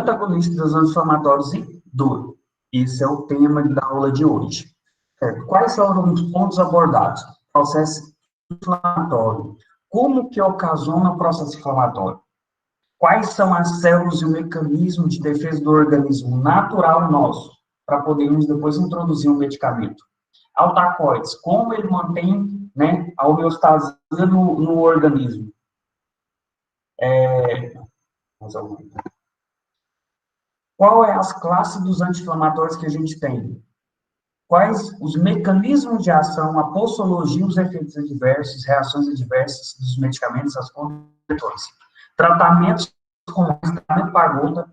antagonistas anti-inflamatórios e dor. Esse é o tema da aula de hoje. Certo? Quais são os pontos abordados? Processo inflamatório. Como que ocasiona o processo inflamatório? Quais são as células e o mecanismo de defesa do organismo natural nosso, para podermos depois introduzir um medicamento? Altacoides, como ele mantém, né, a homeostasia no organismo? Qual é as classes dos anti-inflamatórios que a gente tem? Quais os mecanismos de ação, a posologia, os efeitos adversos, reações adversas dos medicamentos, as condições. Tratamentos como tratamento para gota,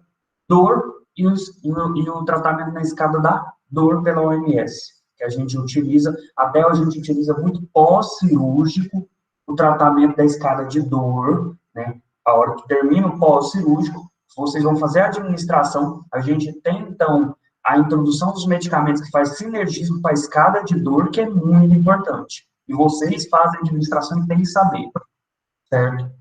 dor e o tratamento na escada da dor pela OMS, que a gente utiliza, até hoje a gente utiliza muito pós-cirúrgico, o tratamento da escada de dor, né? A hora que termina o pós-cirúrgico, vocês vão fazer a administração, a gente tem, então, a introdução dos medicamentos que faz sinergismo para a escada de dor, que é muito importante. E vocês fazem a administração e tem que saber, certo?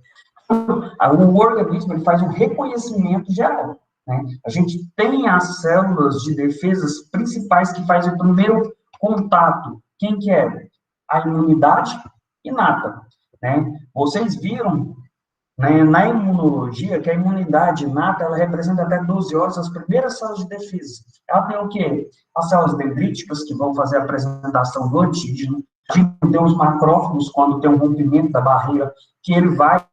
O organismo ele faz um reconhecimento geral, né? A gente tem as células de defesas principais que fazem o primeiro contato. Quem que é? A imunidade inata, né? Vocês viram, né, na imunologia, que a imunidade inata, ela representa até 12 horas as primeiras células de defesa. Ela tem o quê? As células dendríticas, que vão fazer a apresentação do antígeno. A gente tem os macrófagos, quando tem um rompimento da barreira, que ele vai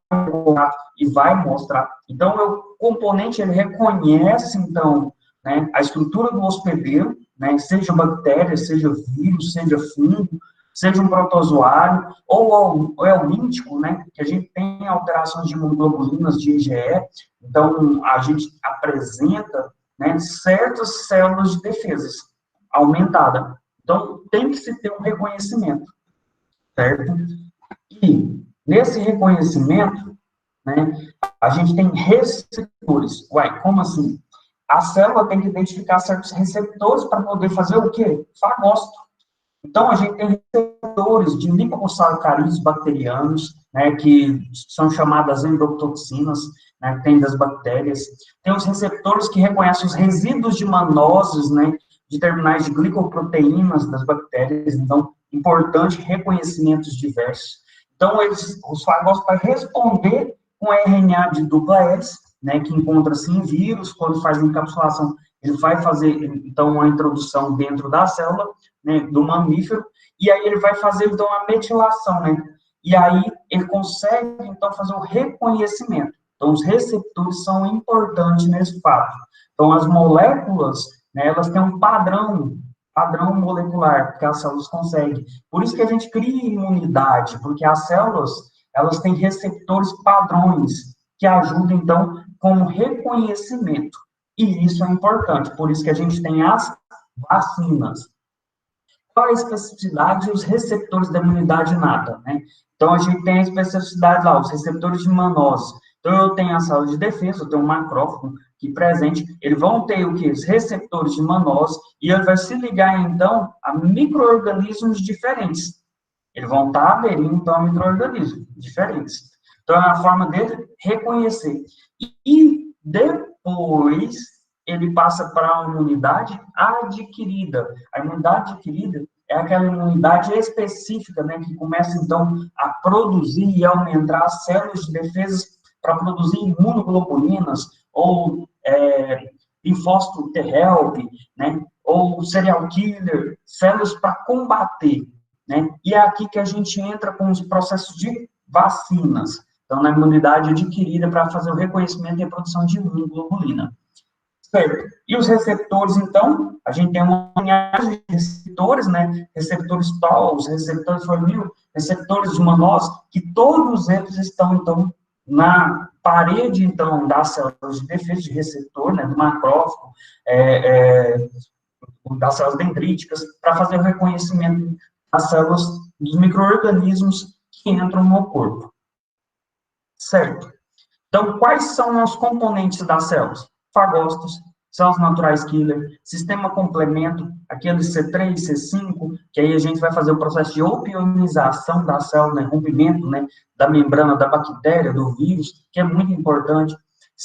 e vai mostrar. Então, o componente, ele reconhece, então, né, a estrutura do hospedeiro, né, seja bactéria, seja vírus, seja fungo, seja um protozoário, ou é o índico, né, que a gente tem alterações de imunoglobulinas, de IgE, então a gente apresenta, né, certas células de defesas aumentada. Então, tem que se ter um reconhecimento, certo? E, nesse reconhecimento, né, a gente tem receptores. Uai, como assim? A célula tem que identificar certos receptores para poder fazer o quê? Fagócito. Então, a gente tem receptores de liposacarídeos bacterianos, né, que são chamadas endotoxinas, né, que tem das bactérias. Tem os receptores que reconhecem os resíduos de manoses, né, de terminais de glicoproteínas das bactérias. Então, importante reconhecimentos diversos. Então, os fagócitos vão responder com RNA de dupla hélice, né, que encontra-se em vírus, quando faz a encapsulação, ele vai fazer, então, uma introdução dentro da célula, né, do mamífero, e aí ele vai fazer, então, a metilação, né, e aí ele consegue, então, fazer o reconhecimento. Então, os receptores são importantes nesse fato. Então, as moléculas, né, elas têm um padrão molecular, que as células conseguem. Por isso que a gente cria imunidade, porque as células, elas têm receptores padrões, que ajudam, então, como reconhecimento. E isso é importante, por isso que a gente tem as vacinas. Qual a especificidade dos receptores da imunidade inata, né? Então, a gente tem a especificidade lá, os receptores de manose. Então, eu tenho a célula de defesa, eu tenho um macrófago aqui presente, eles vão ter o quê? Os receptores de manose, e ele vai se ligar, então, a micro-organismos diferentes. Eles vão estar aderindo, então, a micro-organismos diferentes. Então, é a forma dele reconhecer. E depois, ele passa para a imunidade adquirida. A imunidade adquirida é aquela imunidade específica, né, que começa, então, a produzir e aumentar as células de defesa para produzir imunoglobulinas, ou linfócito T-help, né, ou serial killer, células para combater, né, e é aqui que a gente entra com os processos de vacinas, então, na imunidade adquirida para fazer o reconhecimento e a produção de imunoglobulina. Certo. E os receptores, então, a gente tem uma unidade de receptores, né, receptores TOL, receptores formil, receptores de manose, que todos eles estão, então, na parede, então, das células de defesa de receptor, né, do macrófago, das células dendríticas, para fazer o reconhecimento das células, dos micro-organismos que entram no corpo. Certo. Então, quais são os componentes das células? Fagócitos, células naturais killer, sistema complemento, aqueles C3, C5, que aí a gente vai fazer o processo de opionização da célula, né, rompimento, né, da membrana da bactéria, do vírus, que é muito importante.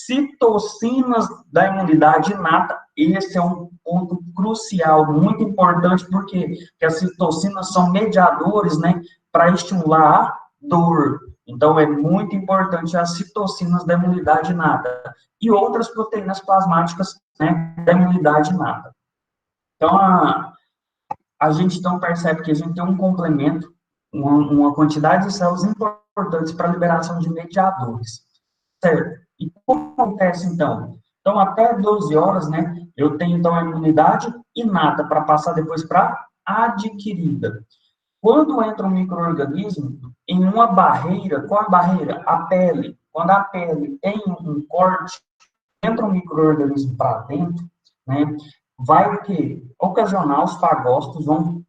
Citocinas da imunidade inata, esse é um ponto crucial, muito importante, porque as citocinas são mediadores, né, para estimular a dor. Então, é muito importante as citocinas da imunidade inata e outras proteínas plasmáticas, né, da imunidade inata. Então, a gente então percebe que a gente tem um complemento, uma quantidade de células importantes para a liberação de mediadores, certo? E como acontece, então? Então, até 12 horas, né, eu tenho, então, a imunidade inata para passar depois para adquirida. Quando entra um micro-organismo em uma barreira, qual a barreira? A pele. Quando a pele tem um corte, entra um micro-organismo para dentro, né, vai o quê? Ocasionar os fagócitos, vão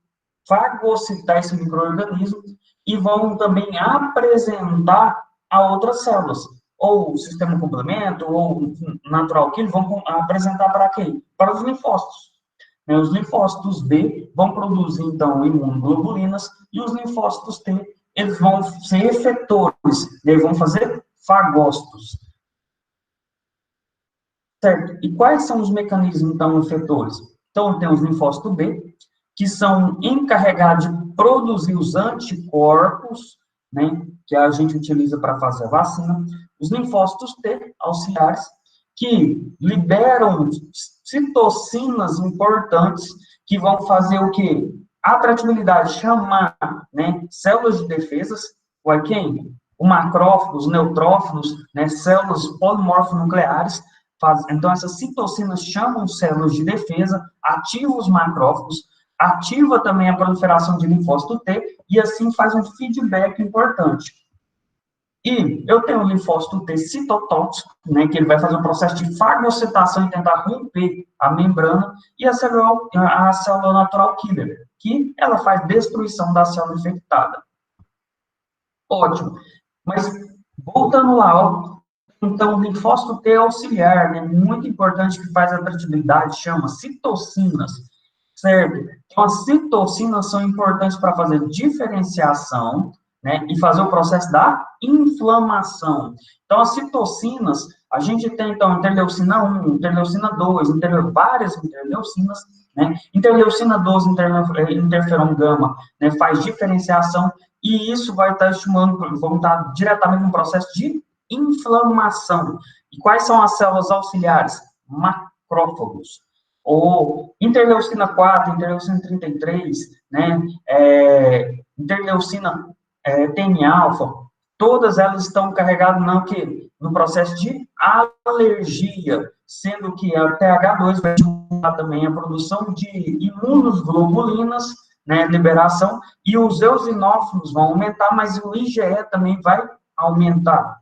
fagocitar esse micro-organismo e vão também apresentar a outras células, ou o sistema complemento, ou natural killer, vão apresentar para quem? Para os linfócitos. Os linfócitos B vão produzir, então, imunoglobulinas, e os linfócitos T, eles vão ser efetores, eles vão fazer fagócitos. Certo? E quais são os mecanismos, então, efetores? Então, tem os linfócitos B, que são encarregados de produzir os anticorpos, né, que a gente utiliza para fazer a vacina. Os linfócitos T, auxiliares, que liberam citocinas importantes, que vão fazer o quê? Atratividade, chamar, né, células de defesas, vai quem? O macrófago, os neutrófilos, né, células polimorfonucleares. Então, essas citocinas chamam células de defesa, ativam os macrófagos, ativa também a proliferação de linfócito T, e assim faz um feedback importante. E eu tenho o linfócito T citotóxico, né, que ele vai fazer um processo de fagocitação e tentar romper a membrana, e a célula natural killer, que ela faz destruição da célula infectada. Ótimo. Mas, voltando lá, ó, então, o linfócito T auxiliar, né, muito importante, que faz a atratividade, chama citocinas, certo? Então, as citocinas são importantes para fazer diferenciação, né, e fazer o processo da inflamação. Então, as citocinas, a gente tem, então, interleucina 1, interleucina 2, várias interleucinas, né? Interleucina 12, interferon gama, né, faz diferenciação, e isso vai estar estimulando, vamos estar diretamente no processo de inflamação. E quais são as células auxiliares? Macrófagos. Ou interleucina 4, interleucina 33, né? Interleucina TN-alfa, todas elas estão carregadas no processo de alergia, sendo que a TH2 vai estimular também a produção de imunoglobulinas, né, liberação, e os eosinófilos vão aumentar, mas o IgE também vai aumentar.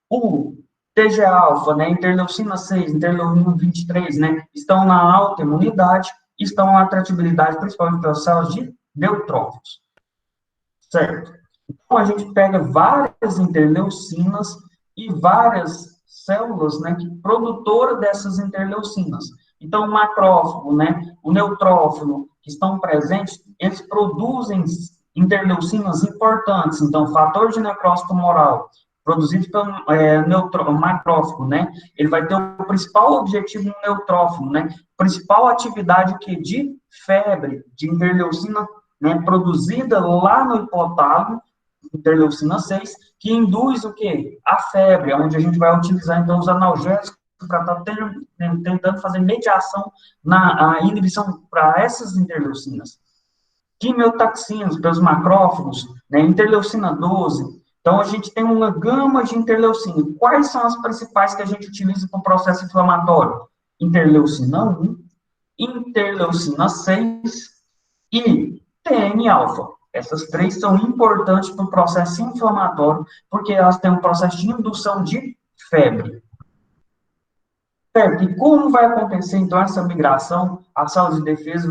O TGA-alfa, né, interleucina 6, interleucina 23, né, estão na autoimunidade, estão na atratividade, principalmente pelas células de neutrófilos. Certo? Então, a gente pega várias interleucinas e várias células, né, que produtoras dessas interleucinas. Então, o macrófago, né, o neutrófilo, que estão presentes, eles produzem interleucinas importantes. Então, fator de necrose tumoral, produzido pelo macrófago, né, ele vai ter o principal objetivo no neutrófilo, né, principal atividade que de febre, de interleucina, né, produzida lá no hipotálamo, interleucina 6, que induz o quê? A febre, onde a gente vai utilizar, então, os analgésicos para estar tentando fazer mediação na inibição para essas interleucinas. Quimiotaxinas, pelos macrófagos, né, interleucina 12. Então, a gente tem uma gama de interleucina. Quais são as principais que a gente utiliza para o processo inflamatório? Interleucina 1, interleucina 6 e TN-alfa. Essas três são importantes para o processo inflamatório, porque elas têm um processo de indução de febre. Certo? E como vai acontecer, então, essa migração? A célula de defesa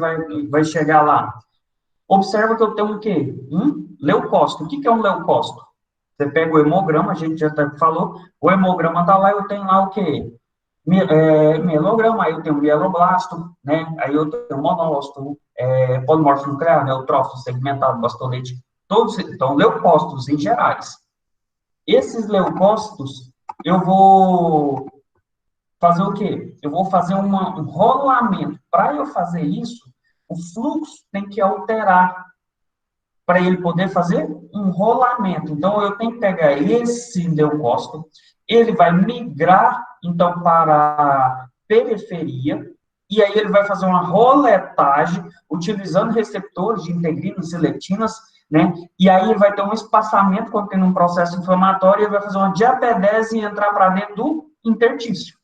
vai chegar lá. Observa que eu tenho o quê? Um leucócito. O que é um leucócito? Você pega o hemograma, a gente já falou, o hemograma está lá, eu tenho lá o quê? Mielograma, aí eu tenho mieloblasto, né? Aí eu tenho monócito, polimorfo nuclear, neutrófilo, segmentado, bastonete, todos, então, leucócitos em gerais. Esses leucócitos, eu vou fazer o quê? Eu vou fazer um rolamento. Para eu fazer isso, o fluxo tem que alterar para ele poder fazer um rolamento. Então, eu tenho que pegar esse leucócito, ele vai migrar, então, para a periferia, e aí ele vai fazer uma roletagem, utilizando receptores de integrinas e leptinas, né? E aí ele vai ter um espaçamento contendo um processo inflamatório, ele vai fazer uma diapedese e entrar para dentro do intertício.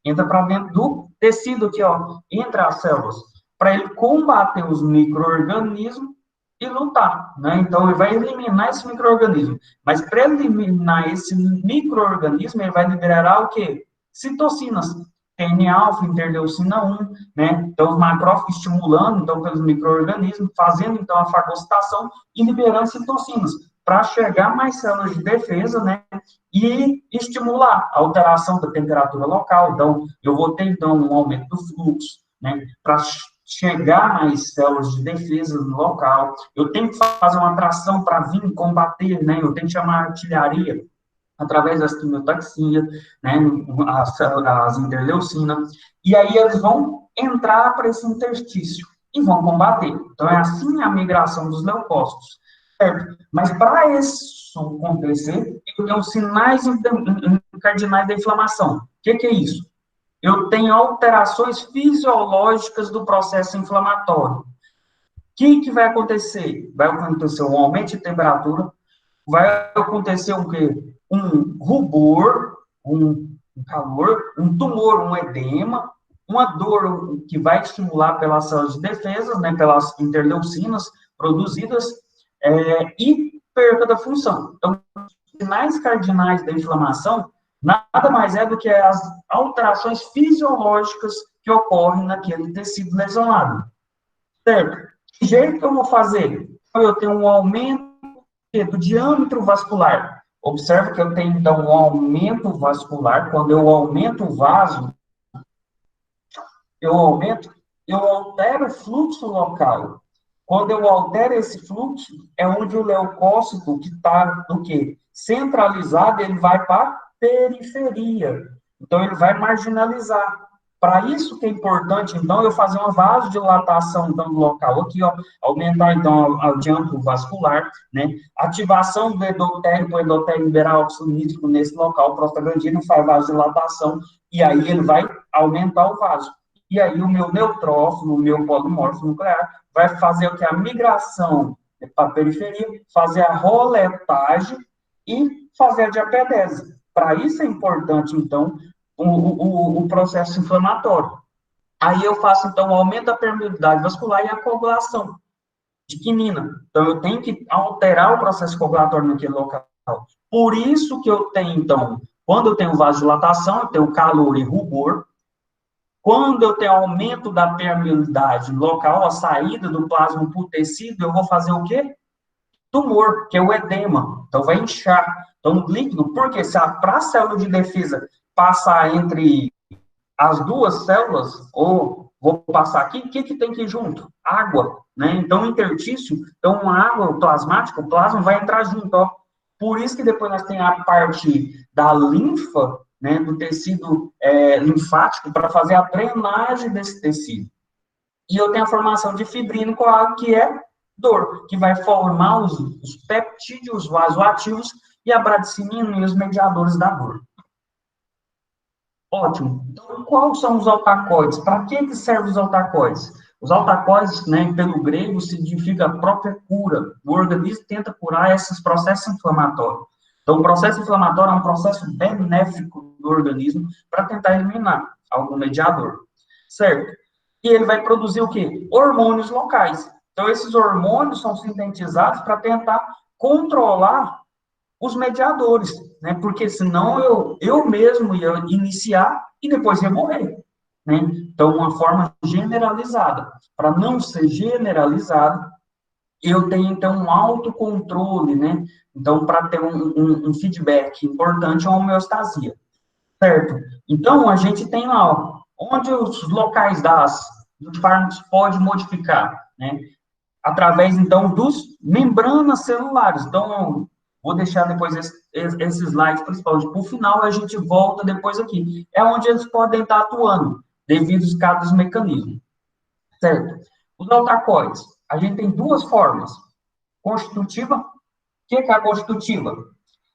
Entra para dentro do tecido aqui, ó, entre as células, para ele combater os micro-organismos e lutar, né? Então, ele vai eliminar esse micro-organismo. Mas, para eliminar esse micro-organismo, ele vai liberar o quê? Citocinas. TNA-alfa, interleucina 1, né? Então, os macrófagos estimulando, então, pelos micro-organismos, fazendo, então, a fagocitação e liberando citocinas, para chegar mais células de defesa, né? E estimular a alteração da temperatura local. Então, eu vou ter, então, um aumento do fluxo, né? Para chegar mais células de defesa no local. Eu tenho que fazer uma atração para vir combater, né? Eu tenho que chamar a artilharia através das quimiotaxias, né? As interleucinas. E aí eles vão entrar para esse interstício e vão combater. Então, é assim a migração dos leucócitos. Certo? Mas para isso acontecer, eu tenho sinais cardinais da inflamação. O que é isso? Eu tenho alterações fisiológicas do processo inflamatório. O que vai acontecer? Vai acontecer um aumento de temperatura, vai acontecer o quê? Um rubor, um calor, um tumor, um edema, uma dor que vai estimular pelas células de defesa, né, pelas interleucinas produzidas, e perda da função. Então, sinais cardinais da inflamação nada mais é do que as alterações fisiológicas que ocorrem naquele tecido lesionado. Certo? Que jeito que eu vou fazer? Eu tenho um aumento do diâmetro vascular. Observe que eu tenho, então, um aumento vascular. Quando eu aumento o vaso, eu altero o fluxo local. Quando eu altero esse fluxo, é onde o leucócito, que está no quê? Centralizado, ele vai para a periferia. Então, ele vai marginalizar. Para isso que é importante, então, eu fazer uma vasodilatação, então, do local aqui, ó, aumentar, então, o diâmetro vascular, né? Ativação do endotélio, o endotélio liberar óxido nítrico nesse local, prostaglandina faz vasodilatação, e aí ele vai aumentar o vaso. E aí o meu neutrófilo, o meu polimorfo nuclear, vai fazer o que? A migração para a periferia, fazer a roletagem e fazer a diapedese. Para isso é importante, então, o processo inflamatório. Aí eu faço, então, o aumento da permeabilidade vascular e a coagulação de quinina. Então, eu tenho que alterar o processo coagulatório naquele local. Por isso que eu tenho, então, quando eu tenho vasodilatação, eu tenho calor e rubor. Quando eu tenho aumento da permeabilidade local, a saída do plasma para o tecido, eu vou fazer o quê? Tumor, que é o edema. Então, vai inchar. Então, o líquido, porque se para a célula de defesa passar entre as duas células, ou vou passar aqui, o que tem que ir junto? Água, né? Então, o intertício, então, a água plasmática, o plasma vai entrar junto, ó. Por isso que depois nós temos a parte da linfa, né, do tecido linfático, para fazer a drenagem desse tecido. E eu tenho a formação de fibrina coágulo, que é dor, que vai formar os peptídeos vasoativos e a bradicimina e os mediadores da dor. Ótimo. Então, quais são os altacoides? Para que servem os altacoides? Os altacoides, né, pelo grego, significa a própria cura. O organismo tenta curar esses processos inflamatórios. Então, o processo inflamatório é um processo benéfico do organismo para tentar eliminar algum mediador, certo? E ele vai produzir o quê? Hormônios locais. Então, esses hormônios são sintetizados para tentar controlar os mediadores, né? Porque senão eu mesmo ia iniciar e depois ia morrer, né? Então, uma forma generalizada. Para não ser generalizado, eu tenho, então, um autocontrole, né? Então, para ter um feedback importante, é a homeostasia, certo? Então, a gente tem lá, ó, onde os locais dos fármacos pode modificar, né? Através, então, dos membranas celulares. Então, Vou deixar depois esse slide, principalmente para o final, a gente volta depois aqui. É onde eles podem estar atuando, devido a cada mecanismo, certo? Os altacoides, a gente tem duas formas. Constitutiva, o que é a constitutiva?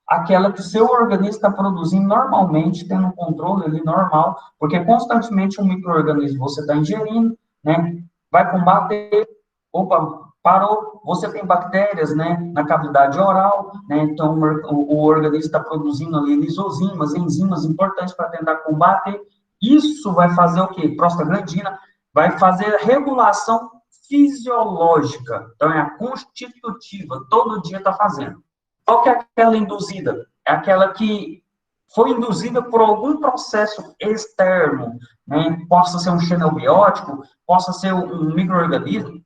Aquela que o seu organismo está produzindo normalmente, tendo um controle ali normal, porque constantemente um micro-organismo você está ingerindo, né? Vai combater, opa, parou, você tem bactérias, né, na cavidade oral, né? Então o organismo está produzindo ali lisozimas, enzimas importantes para tentar combater. Isso vai fazer o quê? Prostaglandina vai fazer a regulação fisiológica. Então é a constitutiva, todo dia está fazendo. Qual que é aquela induzida? É aquela que foi induzida por algum processo externo, né? Possa ser um xenobiótico, possa ser um micro-organismo,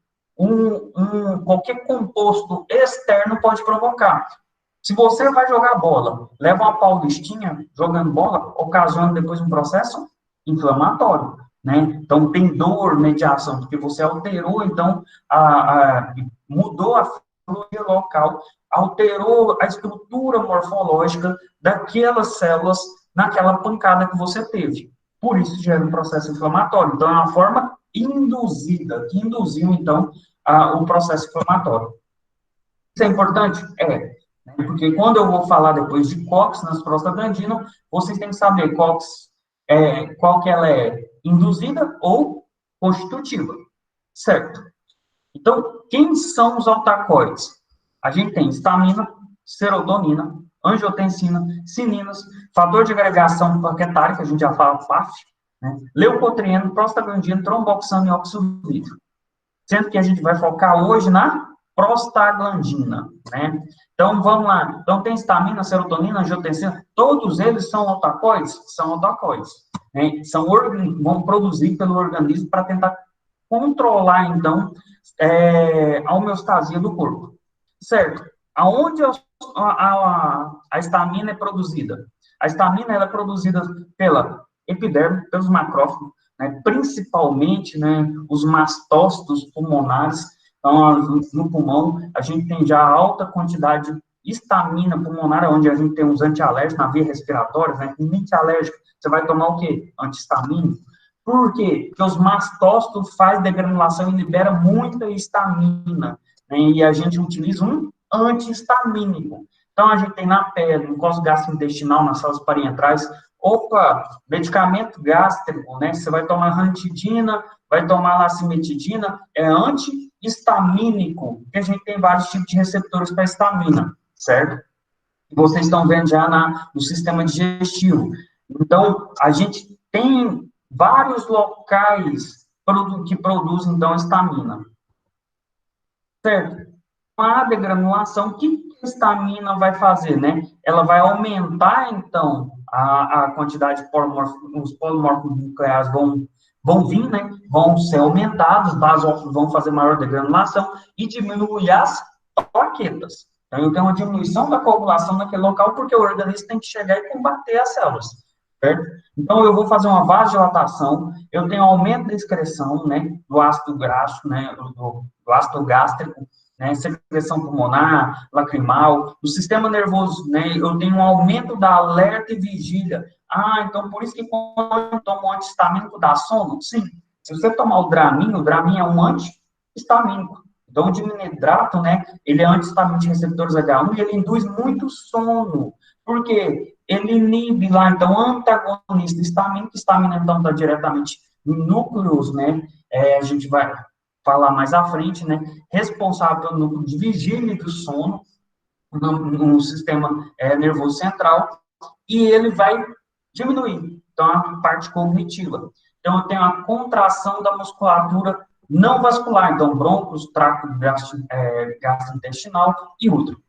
qualquer composto externo pode provocar. Se você vai jogar bola, leva uma paulistinha jogando bola, ocasionando depois um processo inflamatório, né? Então, tem dor, mediação, porque você alterou, então, mudou a fisiologia local, alterou a estrutura morfológica daquelas células naquela pancada que você teve. Por isso gera um processo inflamatório. Então, é uma forma induzida, que induziu, então, o processo inflamatório. Isso é importante? É. Porque quando eu vou falar depois de COX nas prostaglandinas, vocês têm que saber COX, qual que ela é induzida ou constitutiva, certo? Então, quem são os altacoides? A gente tem histamina, serotonina, angiotensina, cininas, fator de agregação plaquetária, que a gente já fala PAF, né? Leucotrieno, prostaglandina, tromboxano e oxubito. Sendo que a gente vai focar hoje na prostaglandina, né? Então, vamos lá. Então, tem histamina, serotonina, angiotensina, todos eles são altacoides? São altacoides, né? Vão produzir pelo organismo para tentar controlar, então, a homeostasia do corpo, certo? Aonde a histamina é produzida? A histamina ela é produzida pela epiderme, pelos macrófagos, né, principalmente, né, os mastócitos pulmonares. Então, no pulmão, a gente tem já alta quantidade de histamina pulmonar, onde a gente tem os antialérgicos na via respiratória, né, rinite alérgica, você vai tomar o quê? Antihistamínico. Por quê? Porque os mastócitos fazem degranulação e libera muita histamina, né, e a gente utiliza um antihistamínico. Então, a gente tem na pele, no colo gastrointestinal, nas células parenterais, opa, medicamento gástrico, né? Você vai tomar ranitidina, vai tomar lacimetidina, é antihistamínico, porque a gente tem vários tipos de receptores para histamina, certo? Vocês estão vendo já no sistema digestivo. Então, a gente tem vários locais que produzem, então, histamina, certo? A degranulação, o que a histamina vai fazer, né? Ela vai aumentar, então, a quantidade de os polimórficos nucleares vão vir, né? Vão ser aumentados, os basófilos vão fazer maior degranulação e diminuir as plaquetas. Então, eu tenho uma diminuição da coagulação naquele local porque o organismo tem que chegar e combater as células, certo? Então, eu vou fazer uma vasodilatação, eu tenho aumento da excreção, né? Do ácido graxo, né? Do ácido gástrico, né, secreção pulmonar, lacrimal, o sistema nervoso, né, eu tenho um aumento da alerta e vigília. Então por isso que quando eu tomo um antihistamínico dá sono? Sim. Se você tomar o Dramin é um antihistamínico. Então o diminuidrato, né, ele é antihistamínico de receptores H1 e ele induz muito sono. Por quê? Ele inibe lá, então, antagonista histamínico, histamina, então, está diretamente em núcleos, né, a gente vai falar mais à frente, né, responsável pelo núcleo de vigília e do sono, no sistema nervoso central, e ele vai diminuir, então, a parte cognitiva. Então, eu tenho a contração da musculatura não vascular, então, brônquios, trato gastrointestinal e útero.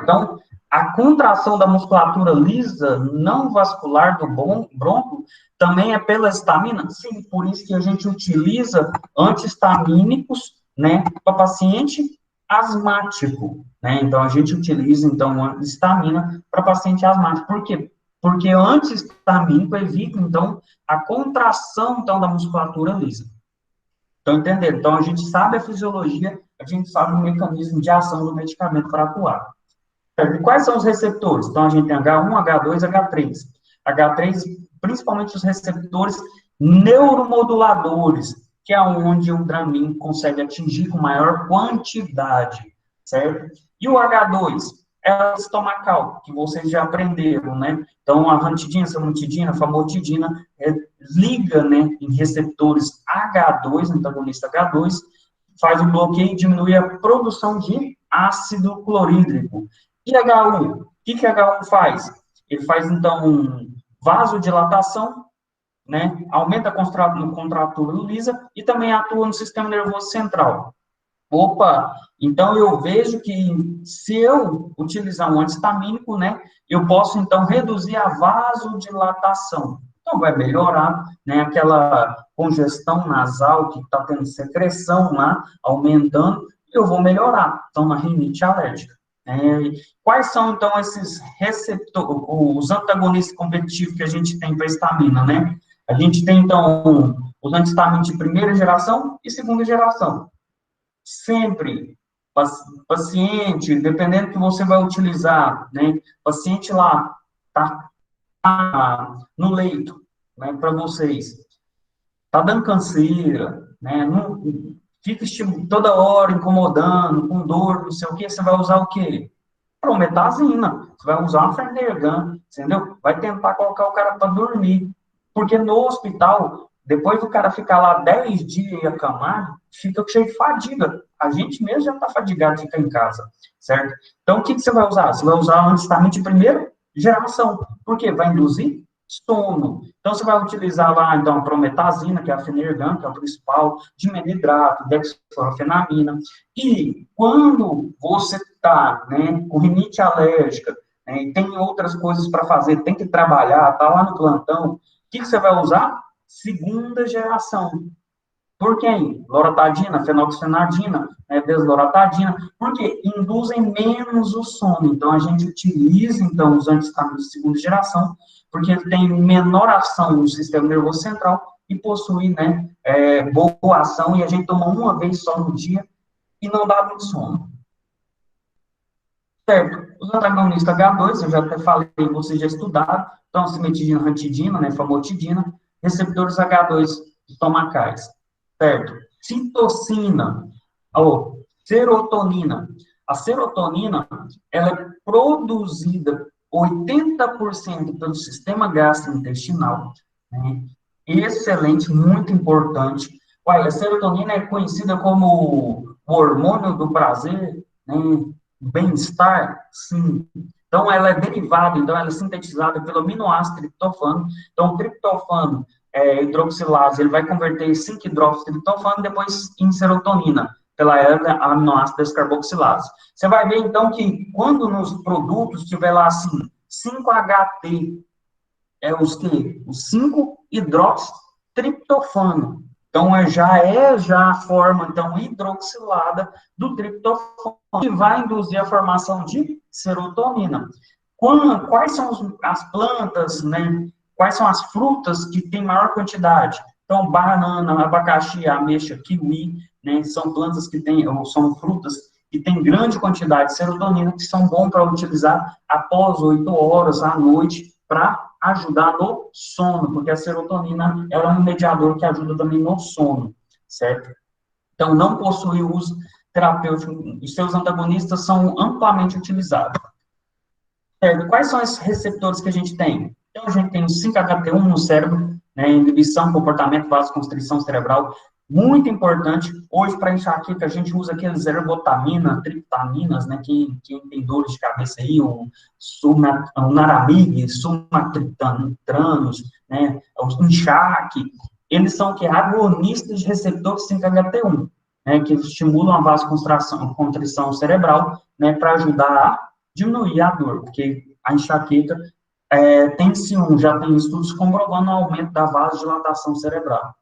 Então, a contração da musculatura lisa não vascular do brônquio também é pela histamina? Sim, por isso que a gente utiliza antihistamínicos, né, para paciente asmático, né? Então, a gente utiliza, então, histamina para paciente asmático. Por quê? Porque o antihistamínico evita, então, a contração, então, da musculatura lisa. Estão entendendo? Então, a gente sabe a fisiologia, a gente sabe o mecanismo de ação do medicamento para atuar. E quais são os receptores? Então, a gente tem H1, H2, H3. H3, principalmente os receptores neuromoduladores, que é onde o Dramin consegue atingir com maior quantidade, certo? E o H2 é a estomacal, que vocês já aprenderam, né? Então, a ranitidina, samotidina, famotidina, liga, né, em receptores H2, antagonista H2, faz o bloqueio e diminui a produção de ácido clorídrico. E H1? O que H1 faz? Ele faz, então, vasodilatação, né? Aumenta a contratura do lisa e também atua no sistema nervoso central. Opa, então eu vejo que se eu utilizar um antistamínico, né, eu posso então reduzir a vasodilatação. Então vai melhorar, né, aquela congestão nasal que está tendo secreção lá, aumentando, eu vou melhorar. Então na rinite alérgica. Quais são então esses receptores, os antagonistas competitivos que a gente tem para a histamina, né? A gente tem então os antihistamínicos de primeira geração e segunda geração. Sempre, paciente, dependendo do que você vai utilizar, né? Paciente lá, tá no leito, né, para vocês, tá dando canseira, né? Não, fica toda hora incomodando, com dor, não sei o quê, você vai usar o quê? Prometazina, você vai usar uma Fernergan, entendeu? Vai tentar colocar o cara para dormir. Porque no hospital, depois do cara ficar lá 10 dias e acamado, fica cheio de fadiga. A gente mesmo já está fadigado de ficar em casa, certo? Então, o que você vai usar? Você vai usar um antistamínico de primeira geração. Por quê? Vai induzir sono. Então, você vai utilizar lá, então, a prometazina, que é a Fenergan, que é o principal, dimetidrato, dextrofenamina. E quando você está, né, com rinite alérgica, né, e tem outras coisas para fazer, tem que trabalhar, está lá no plantão, o que você vai usar? Segunda geração. Por quem? Loratadina, fenoxenadina, né, desloratadina, porque induzem menos o sono. Então, a gente utiliza, então, os antihistamínicos de segunda geração, porque ele tem menor ação no sistema nervoso central e possui, né, boa ação, e a gente toma uma vez só no dia e não dá muito sono. Certo. Os antagonistas H2, eu já até falei, vocês já estudaram, então, cimetidina, ranitidina, né, famotidina, receptores H2 estomacais, certo? Citocina, ou serotonina. A serotonina, ela é produzida 80% pelo sistema gastrointestinal, né? Excelente, muito importante. Olha, a serotonina é conhecida como o hormônio do prazer, né? Bem-estar, sim. Então, ela é derivada, então, ela é sintetizada pelo aminoácido triptofano. Então, o triptofano, hidroxilase, ele vai converter 5-hidroxitriptofano e depois em serotonina, pela aminoácido descarboxilase. Você vai ver, então, que quando nos produtos tiver lá, assim, 5-HT, os que? Os 5-hidroxitriptofano. Então, já a forma, então, hidroxilada do triptofano, que vai induzir a formação de serotonina. Quais são as plantas, né? Quais são as frutas que têm maior quantidade? Então, banana, abacaxi, ameixa, kiwi, né? São plantas que têm, ou são frutas que têm grande quantidade de serotonina, que são bons para utilizar após 8 horas à noite, para ajudar no sono, porque a serotonina é um mediador que ajuda também no sono, certo? Então, não possui uso terapêutico, os seus antagonistas são amplamente utilizados. Certo? Quais são esses receptores que a gente tem? Então, a gente tem o 5-HT1 no cérebro, né, inibição, comportamento, vasoconstrição cerebral, muito importante. Hoje, para enxaqueca, a gente usa aqueles ergotamina, triptaminas, né, quem tem dores de cabeça aí, o naramig, sumatriptanos, né, o enxaque, eles são que agonistas de receptores 5-HT1, né, que estimulam a vasoconstrição cerebral, né, para ajudar a diminuir a dor, porque a enxaqueca já tem estudos comprovando o aumento da vasodilatação cerebral.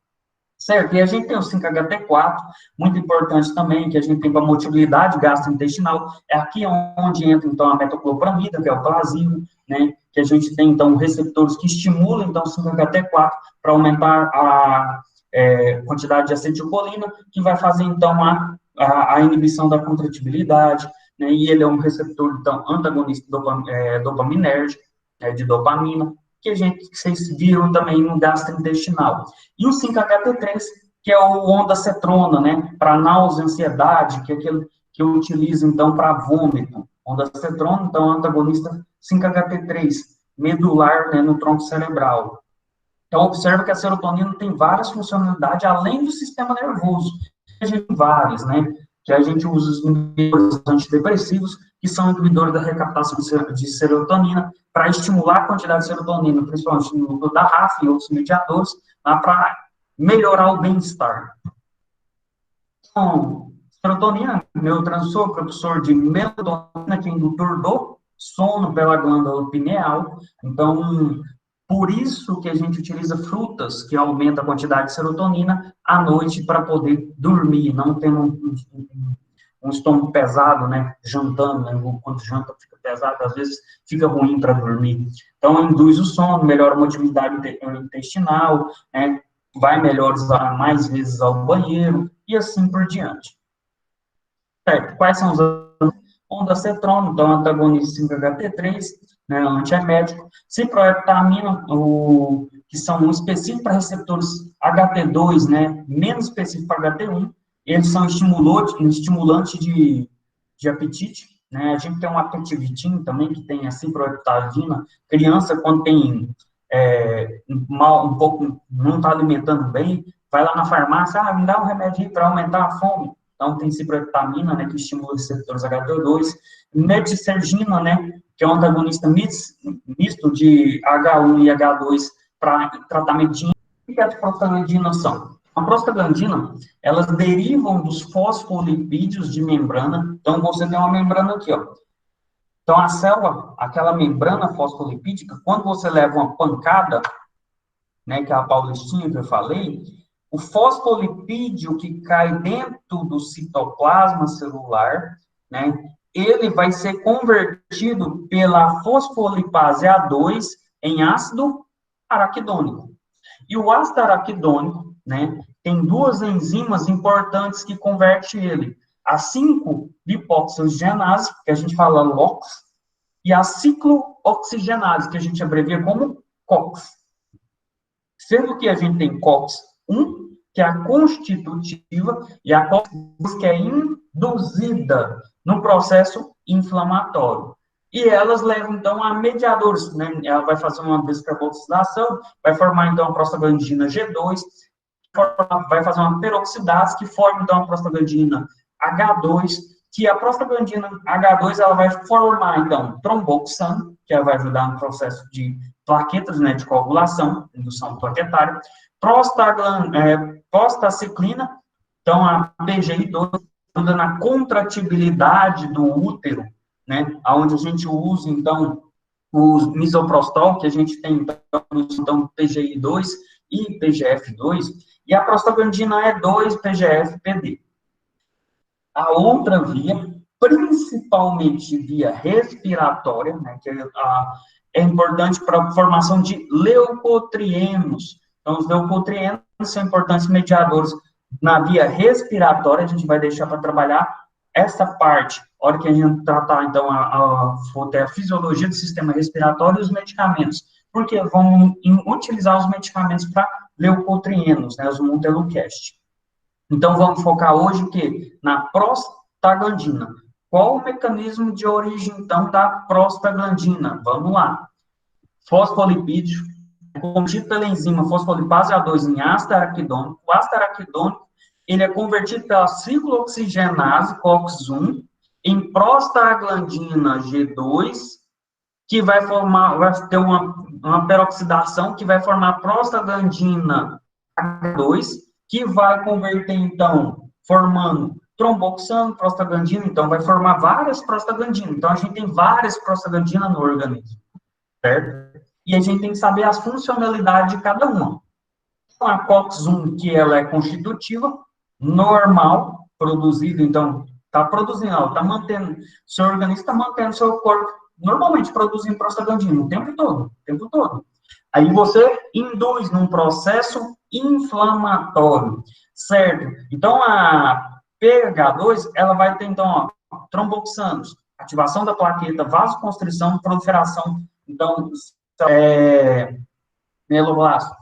Certo, e a gente tem o 5-HT4, muito importante também, que a gente tem para motilidade gastrointestinal, é aqui onde entra, então, a metoclopramida, que é o plasino, né, que a gente tem, então, receptores que estimulam, então, o 5-HT4 para aumentar a quantidade de acetilcolina, que vai fazer, então, a inibição da contratibilidade, né, e ele é um receptor, então, antagonista dopaminérgico, de dopamina, que vocês viram também no gastrointestinal. E o 5-HT3, que é o ondacetrona, né, para náusea, ansiedade, que é aquele que eu utilizo, então, para vômito. Ondacetrona, então, antagonista 5-HT3, medular, né, no tronco cerebral. Então, observa que a serotonina tem várias funcionalidades, além do sistema nervoso. A gente tem várias, né? Que a gente usa os inibidores antidepressivos, que são inibidores da recaptação de serotonina, para estimular a quantidade de serotonina, principalmente no núcleo da RAF e outros mediadores, para melhorar o bem-estar. Então, serotonina, neurotransmissor, propulsor de melatonina, que é indutor do sono pela glândula pineal. Então, por isso que a gente utiliza frutas que aumentam a quantidade de serotonina à noite para poder dormir, não tendo um estômago pesado, né, jantando, né, quando janta fica pesado, às vezes fica ruim para dormir. Então, induz o sono, melhora a motilidade intestinal, né, vai melhor mais vezes ao banheiro, e assim por diante. Certo? Quais são os ondacetrona, então antagonista 5-HT3, né, antiemético, ciproheptamina, que são específicos para receptores HT2, né, menos específicos para HT1, eles são estimulantes de apetite, né, a gente tem um apetivitin também, que tem a ciproheptadina, criança quando tem um pouco, não está alimentando bem, vai lá na farmácia, me dá um remédio para aumentar a fome. Então, tem ciproheptamina, né, que estimula os receptores HT2, metsergina, né, que é um antagonista misto de H1 e H2 para tratamento de... O que as prostaglandinas são? A prostaglandina, elas derivam dos fosfolipídios de membrana. Então, você tem uma membrana aqui, ó. Então, a célula, aquela membrana fosfolipídica, quando você leva uma pancada, né, que é a paulistinha que eu falei, o fosfolipídio que cai dentro do citoplasma celular, né, ele vai ser convertido pela fosfolipase A2 em ácido araquidônico. E o ácido araquidônico, né, tem duas enzimas importantes que convertem ele. A 5-lipoxygenase, que a gente fala LOX, e a ciclooxigenase, que a gente abrevia como COX. Sendo que a gente tem COX-1, que é a constitutiva, e a COX-2, que é induzida no processo inflamatório. E elas levam, então, a mediadores, né? Ela vai fazer uma descarboxilação, vai formar, então, a prostaglandina G2, vai fazer uma peroxidase, que forma, então, a prostaglandina H2, que a prostaglandina H2, ela vai formar, então, tromboxano, que ela vai ajudar no processo de plaquetas, né, de coagulação, indução plaquetária, prostaciclina, então a PGI2 ajuda na contratibilidade do útero, né, onde a gente usa, então, o misoprostol, que a gente tem, então, PGI2 e PGF2, e a prostaglandina E2, PGF-PD. A outra via, principalmente via respiratória, né, que é importante para a formação de leucotrienos. Então, os leucotrienos são importantes mediadores na via respiratória, a gente vai deixar para trabalhar essa parte, a hora que a gente tratar, então, for ter a fisiologia do sistema respiratório e os medicamentos, porque vamos utilizar os medicamentos para leucotrienos, né, os Montelukast. Então, vamos focar hoje o quê? Na prostaglandina. Qual o mecanismo de origem, então, da prostaglandina? Vamos lá. Fosfolipídio, convertido pela enzima fosfolipase A2 em ácido araquidônico. O ácido araquidônico, ele é convertido pela ciclooxigenase, COX-1, em prostaglandina G2, que vai ter uma peroxidação que vai formar prostaglandina H2, que vai converter, então, formando tromboxano, prostaglandina, então vai formar várias prostaglandinas. Então, a gente tem várias prostaglandinas no organismo, certo? E a gente tem que saber as funcionalidades de cada uma. Então, a COX-1, que ela é constitutiva, normal, produzida, então, está produzindo, está mantendo, seu organismo está mantendo seu corpo normalmente produzindo prostaglandina o tempo todo. Aí você induz num processo inflamatório, certo? Então, a PH2, ela vai ter, então, ó, tromboxanos, ativação da plaqueta, vasoconstrição, proliferação, então, mieloblasto.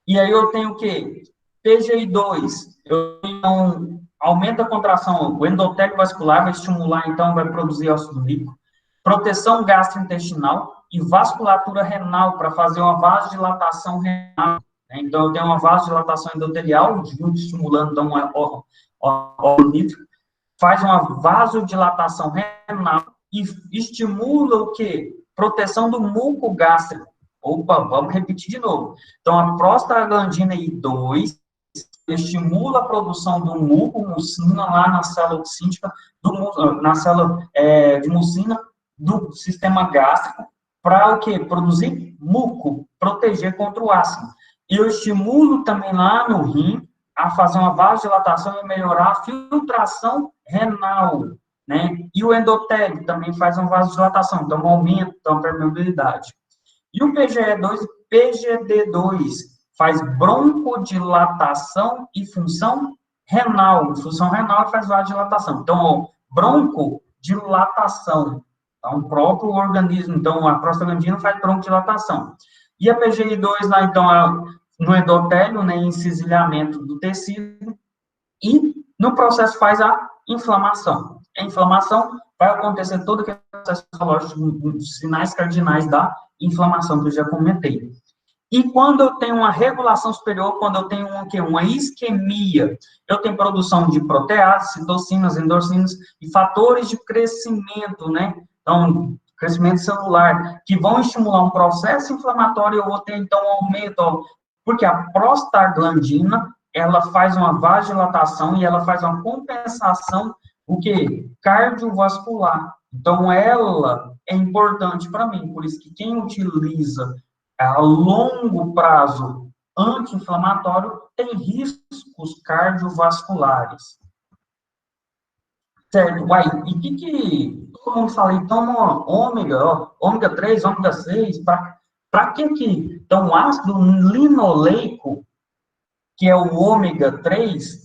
E aí eu tenho o quê? PGI2, eu tenho, aumenta a contração, o endotélio vascular vai estimular, então, vai produzir óxido nítrico, proteção gastrointestinal e vasculatura renal, para fazer uma vasodilatação renal. Então, eu tenho uma vasodilatação endotelial, junto estimulando, então, óxido nítrico, faz uma vasodilatação renal e estimula o quê? Proteção do muco gástrico. Opa, vamos repetir de novo. Então, a prostaglandina I2 estimula a produção do muco, mucina, lá na célula oxíntica, na célula de mucina do sistema gástrico, para o quê? Produzir muco, proteger contra o ácido. E eu estimulo também lá no rim a fazer uma vasodilatação e melhorar a filtração renal, né? E o endotélio também faz uma vasodilatação, então aumenta a permeabilidade. E o PGE2 e PGD2 faz broncodilatação e função renal. Função renal faz vasodilatação. Então, broncodilatação. Então, o próprio organismo, então, a prostaglandina faz broncodilatação. E a PGI2 lá, então, no endotélio, né, cisilhamento do tecido, e no processo faz a inflamação. A inflamação vai acontecer todo aquele processo fisiológico, os sinais cardinais da inflamação que eu já comentei. E quando eu tenho uma regulação superior, quando eu tenho uma isquemia, eu tenho produção de proteases, citocinas, endorfinas e fatores de crescimento, né? Então, crescimento celular, que vão estimular um processo inflamatório, eu vou ter, então, um aumento, porque a prostaglandina, ela faz uma vasodilatação e ela faz uma compensação, o quê? Cardiovascular. Então, ela é importante para mim, por isso que quem utiliza a longo prazo anti-inflamatório tem riscos cardiovasculares. Certo? Uai, e todo mundo fala, então, ômega 3, ômega 6, para que? Então, o ácido linoleico, que é o ômega 3,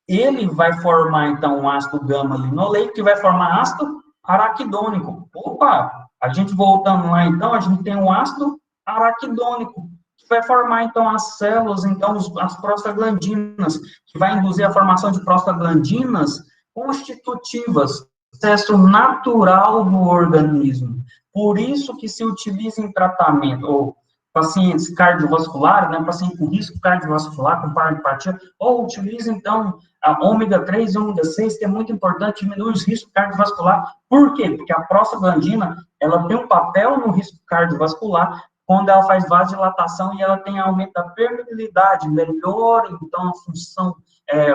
ele vai formar, então, um ácido gama-linoleico, que vai formar ácido araquidônico. Opa, a gente voltando lá, então, a gente tem um ácido araquidônico, que vai formar, então, as células, então, as prostaglandinas, que vai induzir a formação de prostaglandinas constitutivas, processo natural do organismo. Por isso que se utiliza em tratamento, ou pacientes cardiovasculares, né, paciente com risco cardiovascular, com parapatia, ou utiliza, então, a ômega 3 e ômega 6, que é muito importante, diminuir os riscos cardiovasculares. Por quê? Porque a prostaglandina, ela tem um papel no risco cardiovascular, quando ela faz vasodilatação e ela tem aumento da permeabilidade, melhora, então, a função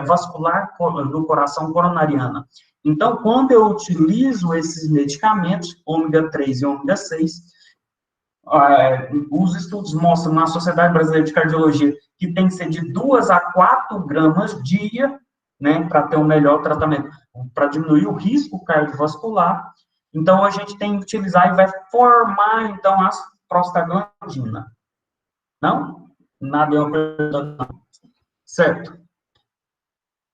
vascular do coração coronariana. Então, quando eu utilizo esses medicamentos, ômega 3 e ômega 6, os estudos mostram na Sociedade Brasileira de Cardiologia que tem que ser de 2 a 4 gramas dia, né, para ter um melhor tratamento, para diminuir o risco cardiovascular. Então, a gente tem que utilizar e vai formar, então, as prostaglandina. Não? Nada é uma pergunta, não. Certo.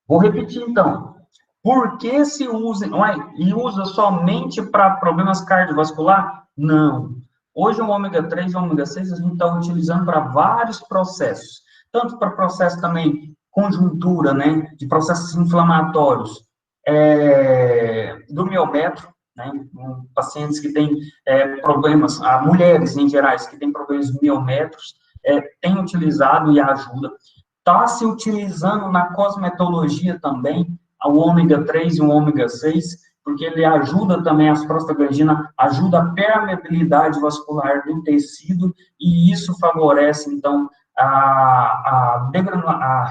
Vou repetir, então. Por que se usa, e usa somente para problemas cardiovasculares? Não. Hoje, o ômega 3 e o ômega 6, a gente está utilizando para vários processos. Tanto para processo também, conjuntura, né, de processos inflamatórios, do miometro, né, pacientes que têm problemas, mulheres em gerais, que têm problemas miométricos, têm utilizado e ajuda. Está se utilizando na cosmetologia também, o ômega 3 e o ômega 6, porque ele ajuda também as prostaglandinas, ajuda a permeabilidade vascular do tecido, e isso favorece, então, a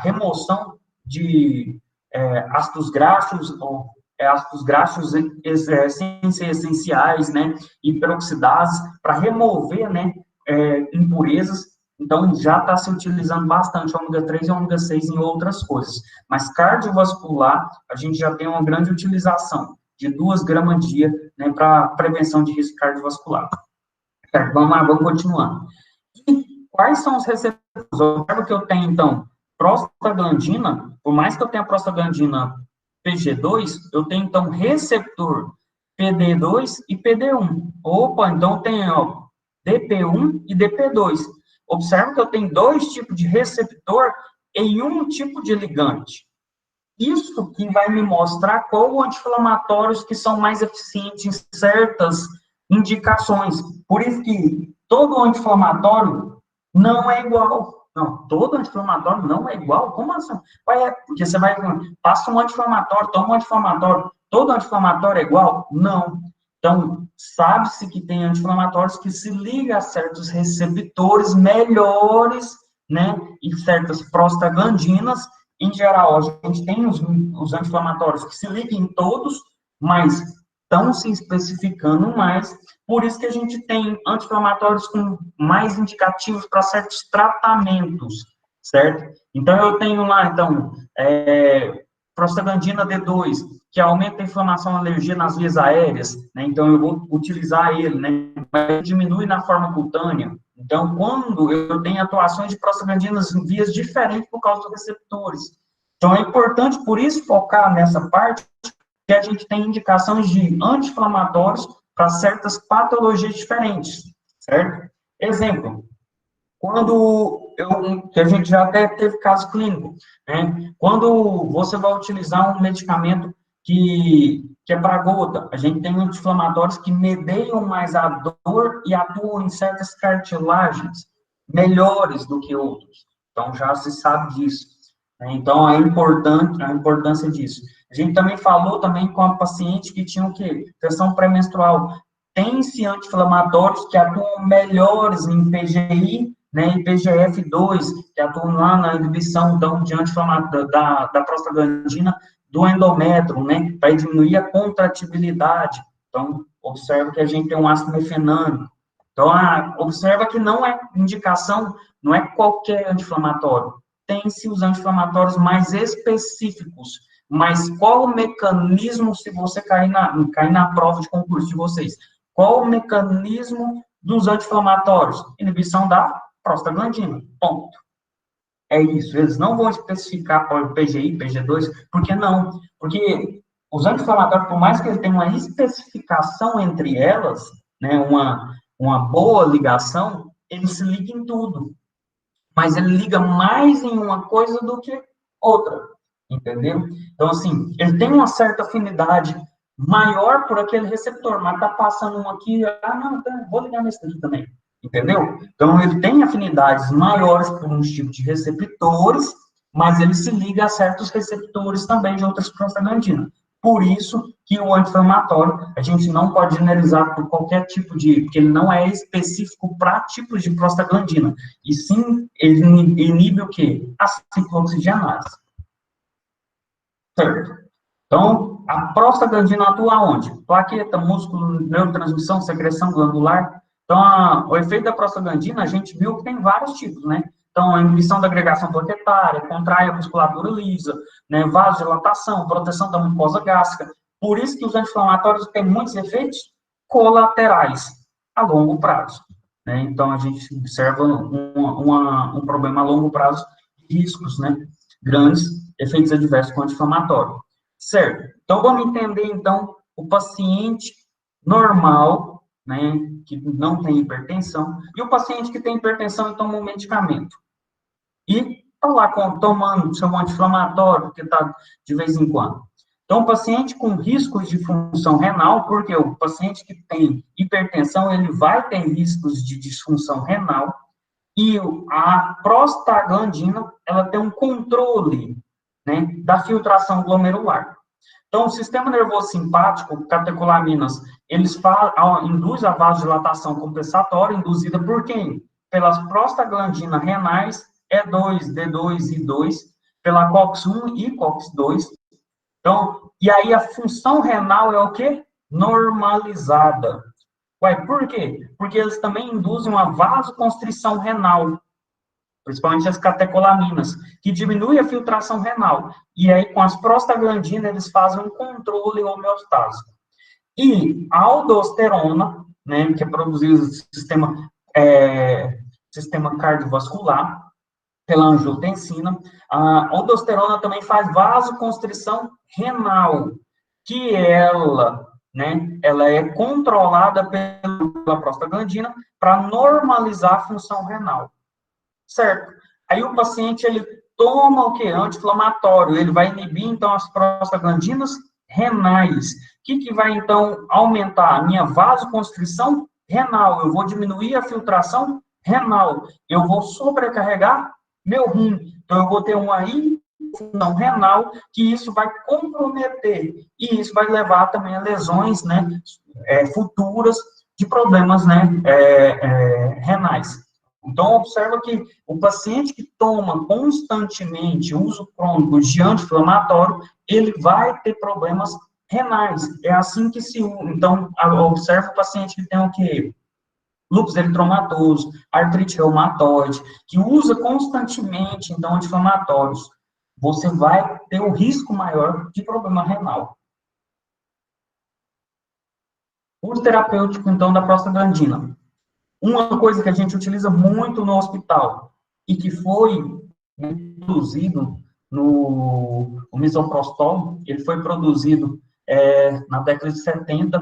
remoção de ácidos graxos, ou ácidos graxos essenciais, né, e peroxidases, para remover, né, impurezas. Então, já está se utilizando bastante ômega 3 e ômega 6 em outras coisas. Mas cardiovascular, a gente já tem uma grande utilização, de 2 gramas dia, né, para prevenção de risco cardiovascular. Certo, vamos lá, vamos continuando. E quais são os receptores? Observa que eu tenho, então, prostaglandina, por mais que eu tenha prostaglandina PG2, eu tenho, então, receptor PD2 e PD1. Opa, então tem, ó, DP1 e DP2. Observe que eu tenho dois tipos de receptor em um tipo de ligante. Isso que vai me mostrar qual anti-inflamatórios que são mais eficientes em certas indicações. Por isso que todo anti-inflamatório não é igual. Não, todo anti-inflamatório não é igual. Como assim? Porque você vai, passa um anti-inflamatório, toma um anti-inflamatório, todo anti-inflamatório é igual? Não. Então, sabe-se que tem anti-inflamatórios que se ligam a certos receptores melhores, né, e certas prostaglandinas. Em geral, a gente tem os anti-inflamatórios que se ligam em todos, mas estão se especificando mais. Por isso que a gente tem anti-inflamatórios com mais indicativos para certos tratamentos, certo? Então, eu tenho lá, então, prostaglandina D2, que aumenta a inflamação e alergia nas vias aéreas, né? Então, eu vou utilizar ele, né? Mas diminui na forma cutânea. Então, quando eu tenho atuações de prostaglandinas em vias diferentes por causa dos receptores. Então, é importante, por isso, focar nessa parte, que a gente tem indicações de anti-inflamatórios para certas patologias diferentes, certo? Exemplo, que a gente já até teve caso clínico, né? Quando você vai utilizar um medicamento que é para gota, a gente tem anti-inflamatórios que medeiam mais a dor e atuam em certas cartilagens melhores do que outros. Então, já se sabe disso, né? Então, é importante a importância disso. A gente também falou também com a paciente que tinha o quê? Pressão pré-menstrual. Tem-se anti-inflamatórios que atuam melhores em PGI, né, e PGF2, que atuam lá na inibição, então, de anti-inflamatório da prostaglandina do endométrio, né, para diminuir a contratibilidade. Então, observa que a gente tem um ácido mefenâmico. Então, observa que não é indicação, não é qualquer anti-inflamatório. Tem-se os anti-inflamatórios mais específicos, mas qual o mecanismo, se você cair na prova de concurso de vocês, qual o mecanismo dos anti-inflamatórios? Inibição da prostaglandina, ponto. É isso, eles não vão especificar para PGI, PG2, por que não? Porque os anti-inflamatórios, por mais que eles tenham uma especificação entre elas, né, uma boa ligação, ele se liga em tudo. Mas ele liga mais em uma coisa do que outra, entendeu? Então, assim, ele tem uma certa afinidade maior por aquele receptor, mas tá passando um aqui, não, vou ligar nesse aqui também, entendeu? Então, ele tem afinidades maiores por uns tipos de receptores, mas ele se liga a certos receptores também de outras prostaglandinas. Por isso que o anti-inflamatório, a gente não pode generalizar por qualquer tipo porque ele não é específico para tipos de prostaglandina, e sim, ele inibe o quê? A ciclooxigenase. Certo? Então, a prostaglandina atua onde? Plaqueta, músculo, neurotransmissão, secreção glandular. Então, o efeito da prostaglandina, a gente viu que tem vários tipos, né? Então, a inibição da agregação plaquetária, contrai a musculatura lisa, né? Vasodilatação, proteção da mucosa gástrica. Por isso que os anti-inflamatórios têm muitos efeitos colaterais a longo prazo, né? Então, a gente observa um problema a longo prazo, riscos, né? Grandes efeitos adversos com anti-inflamatório. Certo. Então, vamos entender, então, o paciente normal, né, que não tem hipertensão, e o paciente que tem hipertensão e toma um medicamento. E está lá tomando seu anti-inflamatório, que está de vez em quando. Então, o paciente com riscos de função renal, porque o paciente que tem hipertensão, ele vai ter riscos de disfunção renal, e a prostaglandina, ela tem um controle, né, da filtração glomerular. Então, o sistema nervoso simpático, catecolaminas, eles induz a vasodilatação compensatória, induzida por quem? Pelas prostaglandinas renais, E2, D2 e 2, pela COX-1 e COX-2. Então, e aí a função renal é o quê? Normalizada. Ué, por quê? Porque eles também induzem uma vasoconstrição renal, principalmente as catecolaminas, que diminui a filtração renal. E aí, com as prostaglandinas, eles fazem um controle homeostásico. E a aldosterona, né, que é produzida no sistema cardiovascular, pela angiotensina. A aldosterona também faz vasoconstrição renal, que ela, né, ela é controlada pela prostaglandina para normalizar a função renal, certo? Aí o paciente, ele toma o que? Anti-inflamatório, ele vai inibir, então, as prostaglandinas renais. O que vai, então, aumentar? A minha vasoconstrição renal, eu vou diminuir a filtração renal, eu vou sobrecarregar meu rim, então eu vou ter uma infunção renal, que isso vai comprometer, e isso vai levar também a lesões, né, futuras de problemas, né, renais. Então, observa que o paciente que toma constantemente uso crônico de anti-inflamatório, ele vai ter problemas renais. É assim que se... Então, observa o paciente que tem o quê? Lúpus eritromatoso, artrite reumatoide, que usa constantemente, então, anti-inflamatórios. Você vai ter um risco maior de problema renal. Uso terapêutico, então, da prostaglandina. Uma coisa que a gente utiliza muito no hospital e que foi produzido o misoprostol, ele foi produzido na década de 70,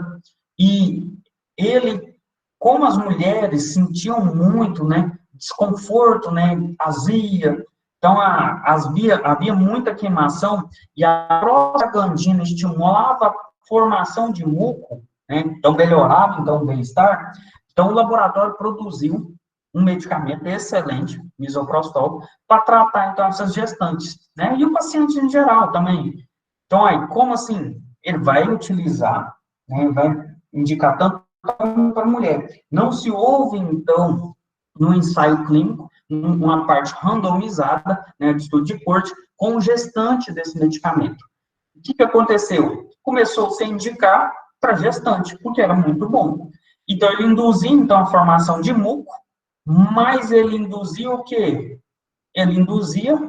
e ele, como as mulheres sentiam muito, né, desconforto, né, azia, então havia muita queimação, e a prostaglandina estimulava a formação de muco, né, então melhorava então, o bem-estar. Então, o laboratório produziu um medicamento excelente, misoprostol, para tratar, então, essas gestantes, né? E o paciente em geral também. Então, aí, como assim? Ele vai utilizar, né, vai indicar tanto para a mulher. Não se houve, então, no ensaio clínico, uma parte randomizada, né, de estudo de corte, com o gestante desse medicamento. O que aconteceu? Começou a se indicar para gestante, porque era muito bom. Então, ele induzia, então, a formação de muco, mas ele induzia o quê? Ele induzia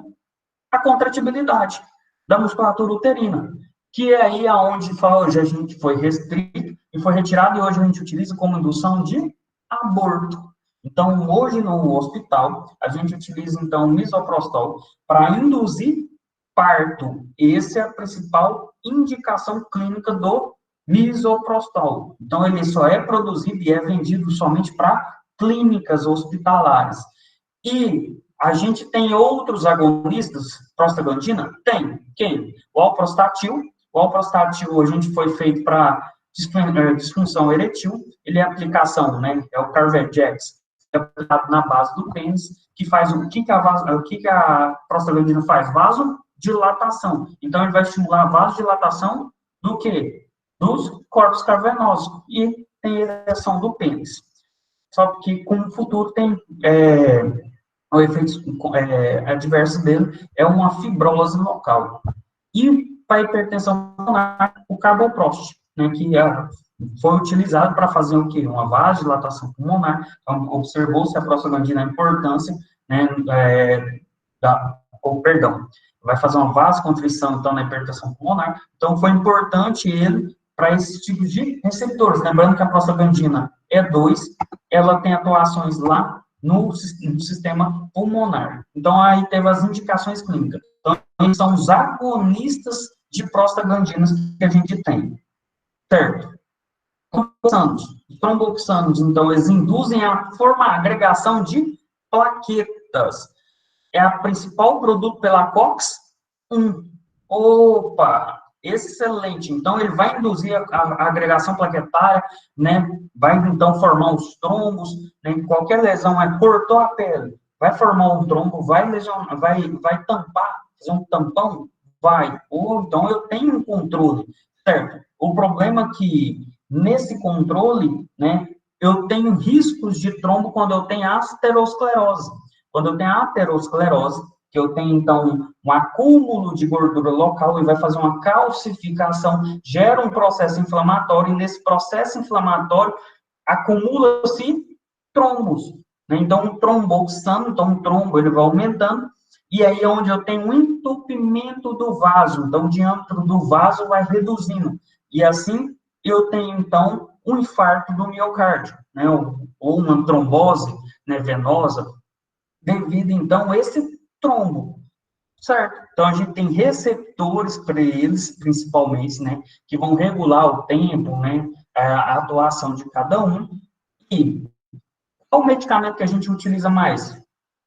a contratibilidade da musculatura uterina, que é aí aonde hoje a gente foi restrito e foi retirado, e hoje a gente utiliza como indução de aborto. Então, hoje no hospital, a gente utiliza, então, misoprostol para induzir parto. Essa é a principal indicação clínica do misoprostol. Então, ele só é produzido e é vendido somente para clínicas hospitalares. E a gente tem outros agonistas prostaglandina? Tem. Quem? O alprostatil. O alprostatil, a gente foi feito para disfunção eretil. Ele é aplicação, né? É o Carvedex. É aplicado na base do pênis, que faz o que a prostaglandina faz? Vasodilatação. Então, ele vai estimular a vasodilatação do quê? Dos corpos cavernosos. E tem ereção do pênis. Só que com o futuro tem o efeito adverso dele é uma fibrose local. E para a hipertensão pulmonar, o carboprost, né, que foi utilizado para fazer o quê? Uma vasodilatação pulmonar. Então, observou-se a prostaglandina, a importância, né, vai fazer uma vasoconstrição, então, na hipertensão pulmonar. Então, foi importante ele para esse tipo de receptores. Lembrando que a prostaglandina E2, ela tem atuações lá no sistema pulmonar. Então, aí teve as indicações clínicas. Então, são os agonistas de prostaglandinas que a gente tem. Certo? Os tromboxanos, então, eles induzem a agregação de plaquetas. É a principal produto pela COX-1. Opa! Excelente. Então, ele vai induzir a agregação plaquetária, né? Vai, então, formar os trombos, né? Qualquer lesão, cortou a pele, vai formar um trombo, vai lesionar, vai tampar, fazer um tampão, vai. Ou, então, eu tenho um controle, certo? O problema é que, nesse controle, né, eu tenho riscos de trombo quando eu tenho aterosclerose. Quando eu tenho aterosclerose, que eu tenho, então, um acúmulo de gordura local e vai fazer uma calcificação, gera um processo inflamatório, e nesse processo inflamatório acumula-se trombos, né? Então, um tromboxano, então, um trombo, ele vai aumentando, e aí é onde eu tenho um entupimento do vaso, então, o diâmetro do vaso vai reduzindo, e assim, eu tenho, então, um infarto do miocárdio, né? Ou uma trombose, né, venosa, devido, então, a esse trombo, certo? Então, a gente tem receptores para eles, principalmente, né, que vão regular o tempo, né, a atuação de cada um. E qual o medicamento que a gente utiliza mais?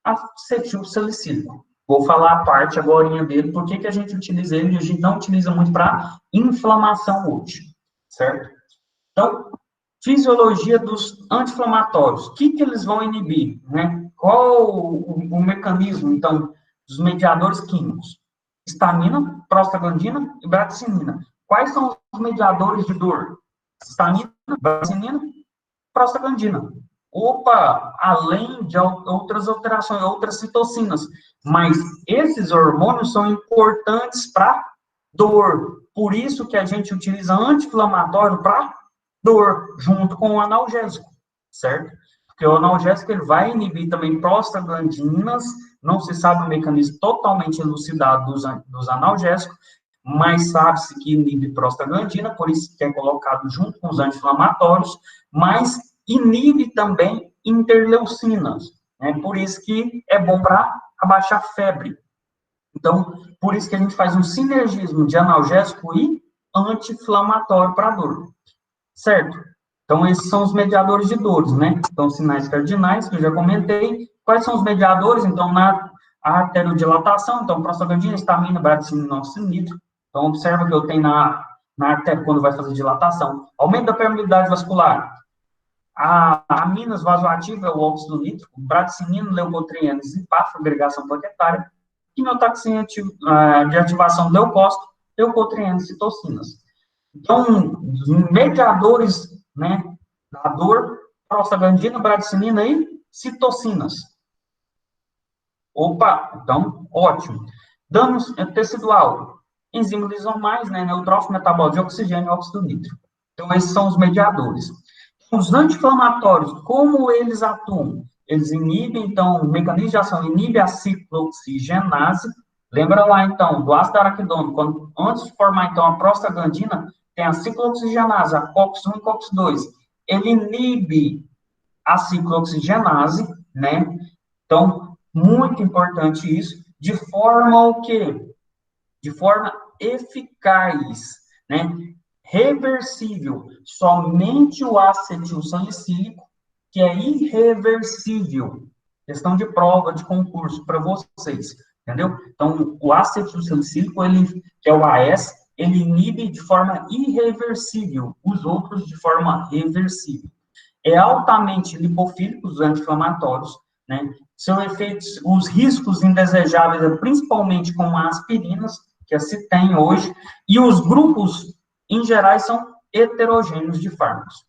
Acetilsalicílico. Vou falar a parte agora dele, por que a gente utiliza ele e a gente não utiliza muito para inflamação hoje, certo? Então, fisiologia dos anti-inflamatórios. O que eles vão inibir, né? Qual o mecanismo, então, dos mediadores químicos? Histamina, prostaglandina e bradicinina. Quais são os mediadores de dor? Histamina, bradicinina, prostaglandina. Opa, além de outras alterações, outras citocinas. Mas esses hormônios são importantes para dor. Por isso que a gente utiliza anti-inflamatório para dor, junto com o analgésico, certo? Porque o analgésico ele vai inibir também prostaglandinas, não se sabe o mecanismo totalmente elucidado dos analgésicos, mas sabe-se que inibe prostaglandina, por isso que é colocado junto com os anti-inflamatórios, mas inibe também interleucinas, né? Por isso que é bom para abaixar febre. Então, por isso que a gente faz um sinergismo de analgésico e anti-inflamatório para dor, certo? Então, esses são os mediadores de dores, né? Então, sinais cardinais, que eu já comentei. Quais são os mediadores? Então, na arteriodilatação, então, prostaglandina, histamina, bradicinina, oxinitro. Então, observa que eu tenho na artéria quando vai fazer dilatação. Aumento da permeabilidade vascular. A aminas vasoativa é o óxido nítrico, bradicinina, leucotrienes e PAF, agregação plaquetária. Quimiotaxina de ativação do leucócito, leucotrienes e citocinas. Então, mediadores, né, da dor, prostaglandina, bradicinina e citocinas. Opa, então, ótimo. Danos tecidual, enzimas lisomais, né, neutrófilo metabólico de oxigênio e óxido nítrico. Então, esses são os mediadores. Os anti-inflamatórios, como eles atuam? Eles inibem, então, o mecanismo de ação inibe a ciclooxigenase. Lembra lá, então, do ácido araquidônico, quando, antes de formar, então, a prostaglandina, tem a ciclooxigenase, a COX-1 e COX-2. Ele inibe a ciclooxigenase, né? Então, muito importante isso, de forma o quê? De forma eficaz, né? Reversível. Somente o acetilsalicílico, que é irreversível. Questão de prova, de concurso para vocês, entendeu? Então, o acetilsalicílico, ele, que é o AS, ele inibe de forma irreversível, os outros de forma reversível. É altamente lipofílico, os anti-inflamatórios, né? Seu efeitos, os riscos indesejáveis, principalmente com aspirinas, que se tem hoje, e os grupos, em geral, são heterogêneos de fármacos.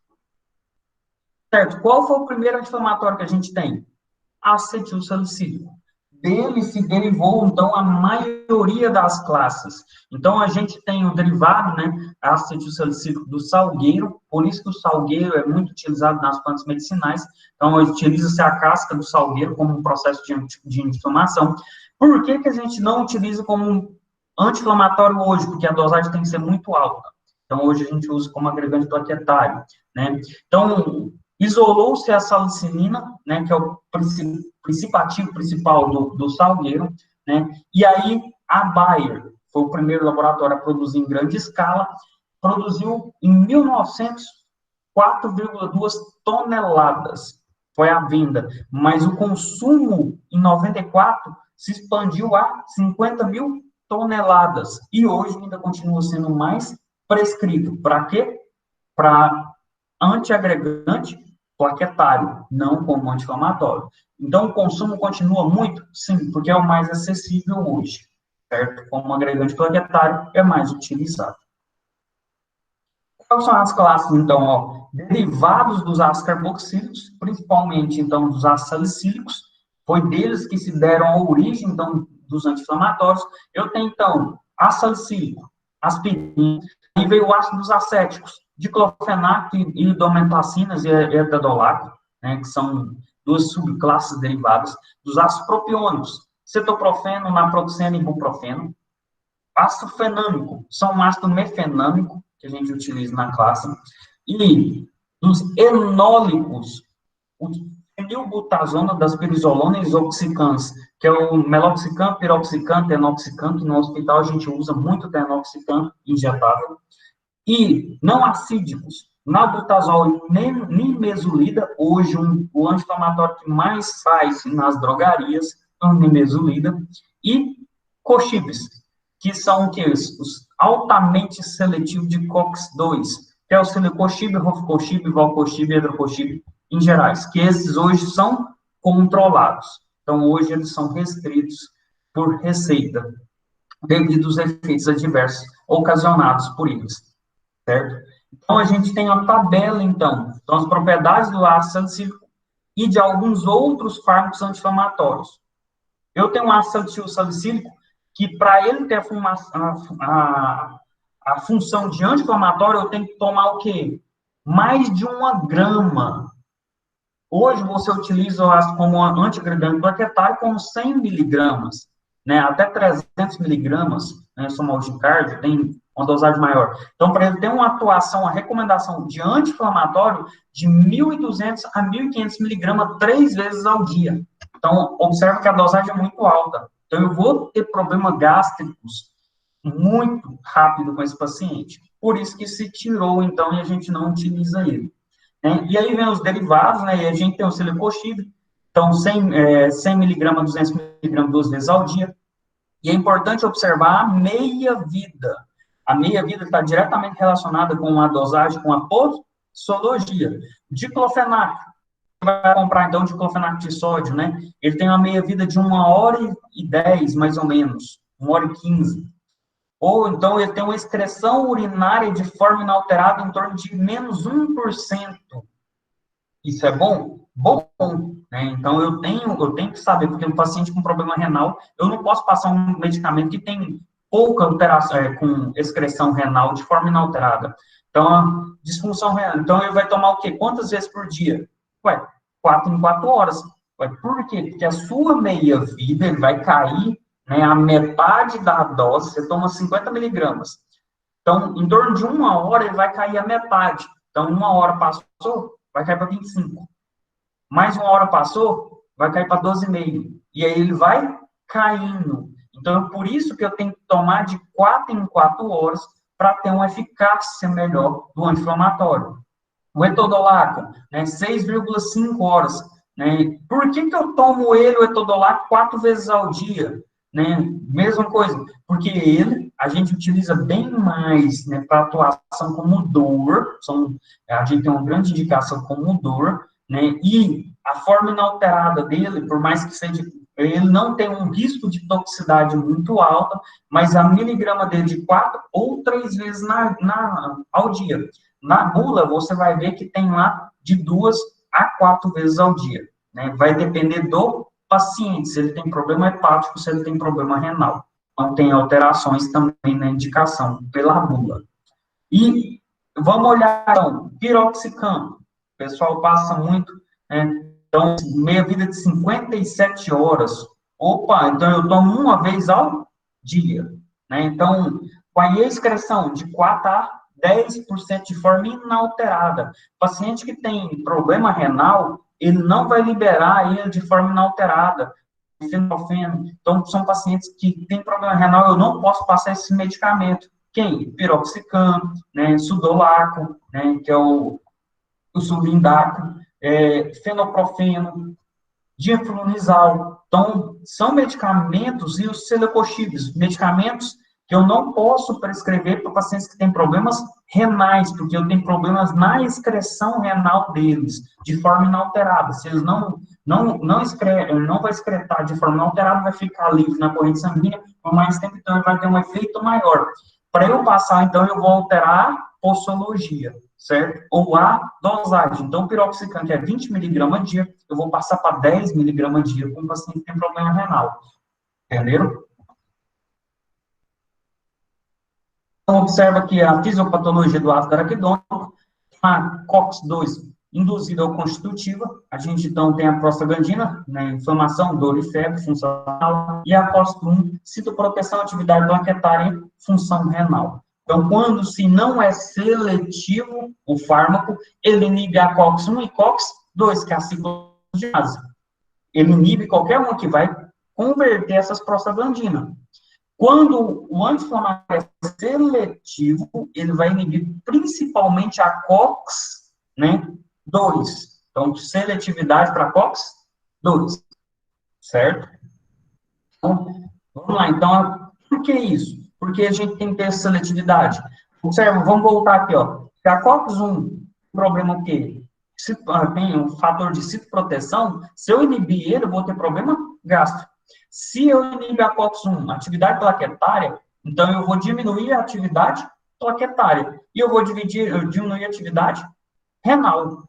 Certo? Qual foi o primeiro anti-inflamatório que a gente tem? Acetilsalicílico. Dele se derivou, então, a maioria das classes. Então, a gente tem o derivado, né, acetilsalicílico do salgueiro, por isso que o salgueiro é muito utilizado nas plantas medicinais. Então, utiliza-se a casca do salgueiro como um processo de inflamação. Por que a gente não utiliza como anti-inflamatório hoje? Porque a dosagem tem que ser muito alta. Então, hoje a gente usa como agregante plaquetário, né? Então, isolou-se a salicinina, né, que é o princípio ativo principal do salgueiro, né, e aí a Bayer foi o primeiro laboratório a produzir em grande escala, produziu em 1900 4,2 toneladas foi a venda, mas o consumo em 94 se expandiu a 50 mil toneladas, e hoje ainda continua sendo mais prescrito. Para quê? Para antiagregante plaquetário, não como anti-inflamatório. Então, o consumo continua muito? Sim, porque é o mais acessível hoje, certo? Como agregante plaquetário, é mais utilizado. Quais são as classes, então, ó? Derivados dos ácidos carboxílicos, principalmente, então, dos ácidos salicílicos, foi deles que se deram a origem, então, dos anti-inflamatórios. Eu tenho, então, ácido salicílico, aspirina, e veio o ácido dos acéticos, diclofenaco e dometacinas e etadolato, né, que são duas subclasses derivadas dos ácidos propiônicos, cetoprofeno, naproxeno e ibuprofeno. Ácido fenâmico, são um ácido mefenâmico, que a gente utiliza na classe, e os enólicos, o fenilbutazona das pirizolona e isoxicans, que é o meloxicam, piroxicam, tenoxicam, que no hospital a gente usa muito tenoxicam injetável, e não acídicos, nalbutazol e nimesulida, hoje o anti-inflamatório que mais faz nas drogarias, é o nimesulida, e coxibes, que são os altamente seletivos de COX-2, que é o celecoxib, rofcoxib, valcoxib e hidrocoxib em gerais, que esses hoje são controlados. Então, hoje eles são restritos por receita, devido aos efeitos adversos ocasionados por eles, certo? Então, a gente tem a tabela, então, as propriedades do ácido salicílico e de alguns outros fármacos anti-inflamatórios. Eu tenho um ácido salicílico que, para ele ter a função de anti-inflamatório, eu tenho que tomar o quê? Mais de 1 grama. Hoje, você utiliza o ácido como antiagregante plaquetário com 100 miligramas, né? Até 300 miligramas, né? Somalgicard tem uma dosagem maior. Então, para ele ter uma atuação, a recomendação de anti-inflamatório de 1.200 a 1.500 miligramas 3 vezes ao dia. Então, observa que a dosagem é muito alta. Então, eu vou ter problemas gástricos muito rápido com esse paciente. Por isso que se tirou, então, e a gente não utiliza ele. Né? E aí vem os derivados, né? E a gente tem o celecoxib, então 100 miligramas, 200 miligramas 2 vezes ao dia. E é importante observar a meia-vida. A meia-vida está diretamente relacionada com a dosagem, com a posologia. Diclofenac, vai comprar, então, diclofenac de sódio, né? Ele tem uma meia-vida de 1h10, mais ou menos, 1h15. Ou, então, ele tem uma excreção urinária de forma inalterada em torno de menos 1%. Isso é bom? Bom, né? Então, eu tenho que saber, porque um paciente com problema renal, eu não posso passar um medicamento que tem pouca alteração, com excreção renal de forma inalterada. Então, a disfunção renal. Então, ele vai tomar o quê? Quantas vezes por dia? Ué, 4 em 4 horas. Ué, por quê? Porque a sua meia-vida, ele vai cair, né, a metade da dose, você toma 50 miligramas. Então, em torno de 1 hora, ele vai cair a metade. Então, 1 hora passou, vai cair para 25. Mais 1 hora passou, vai cair para 12,5. E aí ele vai caindo. Então, é por isso que eu tenho que tomar de 4 em 4 horas para ter uma eficácia melhor do anti-inflamatório. O etodolaco, né, 6,5 horas. Né? Por que eu tomo ele, o etodolaco, 4 vezes ao dia? Né? Mesma coisa, porque ele, a gente utiliza bem mais, né, para atuação como dor, a gente tem uma grande indicação como dor, né, e a forma inalterada dele, por mais que seja, ele não tem um risco de toxicidade muito alta, mas a miligrama dele de 4 ou 3 vezes ao dia. Na bula, você vai ver que tem lá de 2 a 4 vezes ao dia, né, vai depender do paciente, se ele tem problema hepático, se ele tem problema renal. Então, tem alterações também na indicação pela bula. E vamos olhar, então, piroxicam. O pessoal passa muito, né? Então, meia-vida de 57 horas. Opa, então eu tomo 1 vez ao dia, né? Então, com a excreção de 4 a 10% de forma inalterada. Paciente que tem problema renal, ele não vai liberar ele de forma inalterada. Fenofeno. Então, são pacientes que têm problema renal, eu não posso passar esse medicamento. Quem? Piroxicam, né, sudolaco, né, que é o sulindaco, fenoprofeno, diflunisal. Então, são medicamentos, e os celecoxibes, medicamentos que eu não posso prescrever para pacientes que têm problemas renais, porque eu tenho problemas na excreção renal deles, de forma inalterada. Se eles não vai excretar de forma inalterada, vai ficar livre na corrente sanguínea por mais tempo, então ele vai ter um efeito maior. Para eu passar, então, eu vou alterar a posologia, certo? Ou a dosagem. Então, o piroxicam, que é 20 miligramas a dia, eu vou passar para 10 miligramas a dia com um paciente que tem problema renal. Entenderam? Então, observa que a fisiopatologia do ácido araquidônico, a COX-2 induzida ou constitutiva, a gente então tem a prostaglandina, né, inflamação, dor e febre, função renal, e a COX-1, citoproteção, atividade plaquetária, função renal. Então, quando se não é seletivo o fármaco, ele inibe a COX-1 e COX-2, que é a ciclogenase. Ele inibe qualquer uma que vai converter essas prostaglandinas. Quando o anti-inflamatório é seletivo, ele vai inibir principalmente a COX, né, 2. Então, seletividade para COX 2, certo? Então, vamos lá. Então, por que isso? Porque a gente tem que ter seletividade. Observa, vamos voltar aqui, ó. Se a COX-1, problema o quê? Se tem um fator de citoproteção, se eu inibir ele, eu vou ter problema gástrico. Se eu inibir a COX-1, atividade plaquetária, então eu vou diminuir a atividade plaquetária. E eu vou diminuir a atividade renal.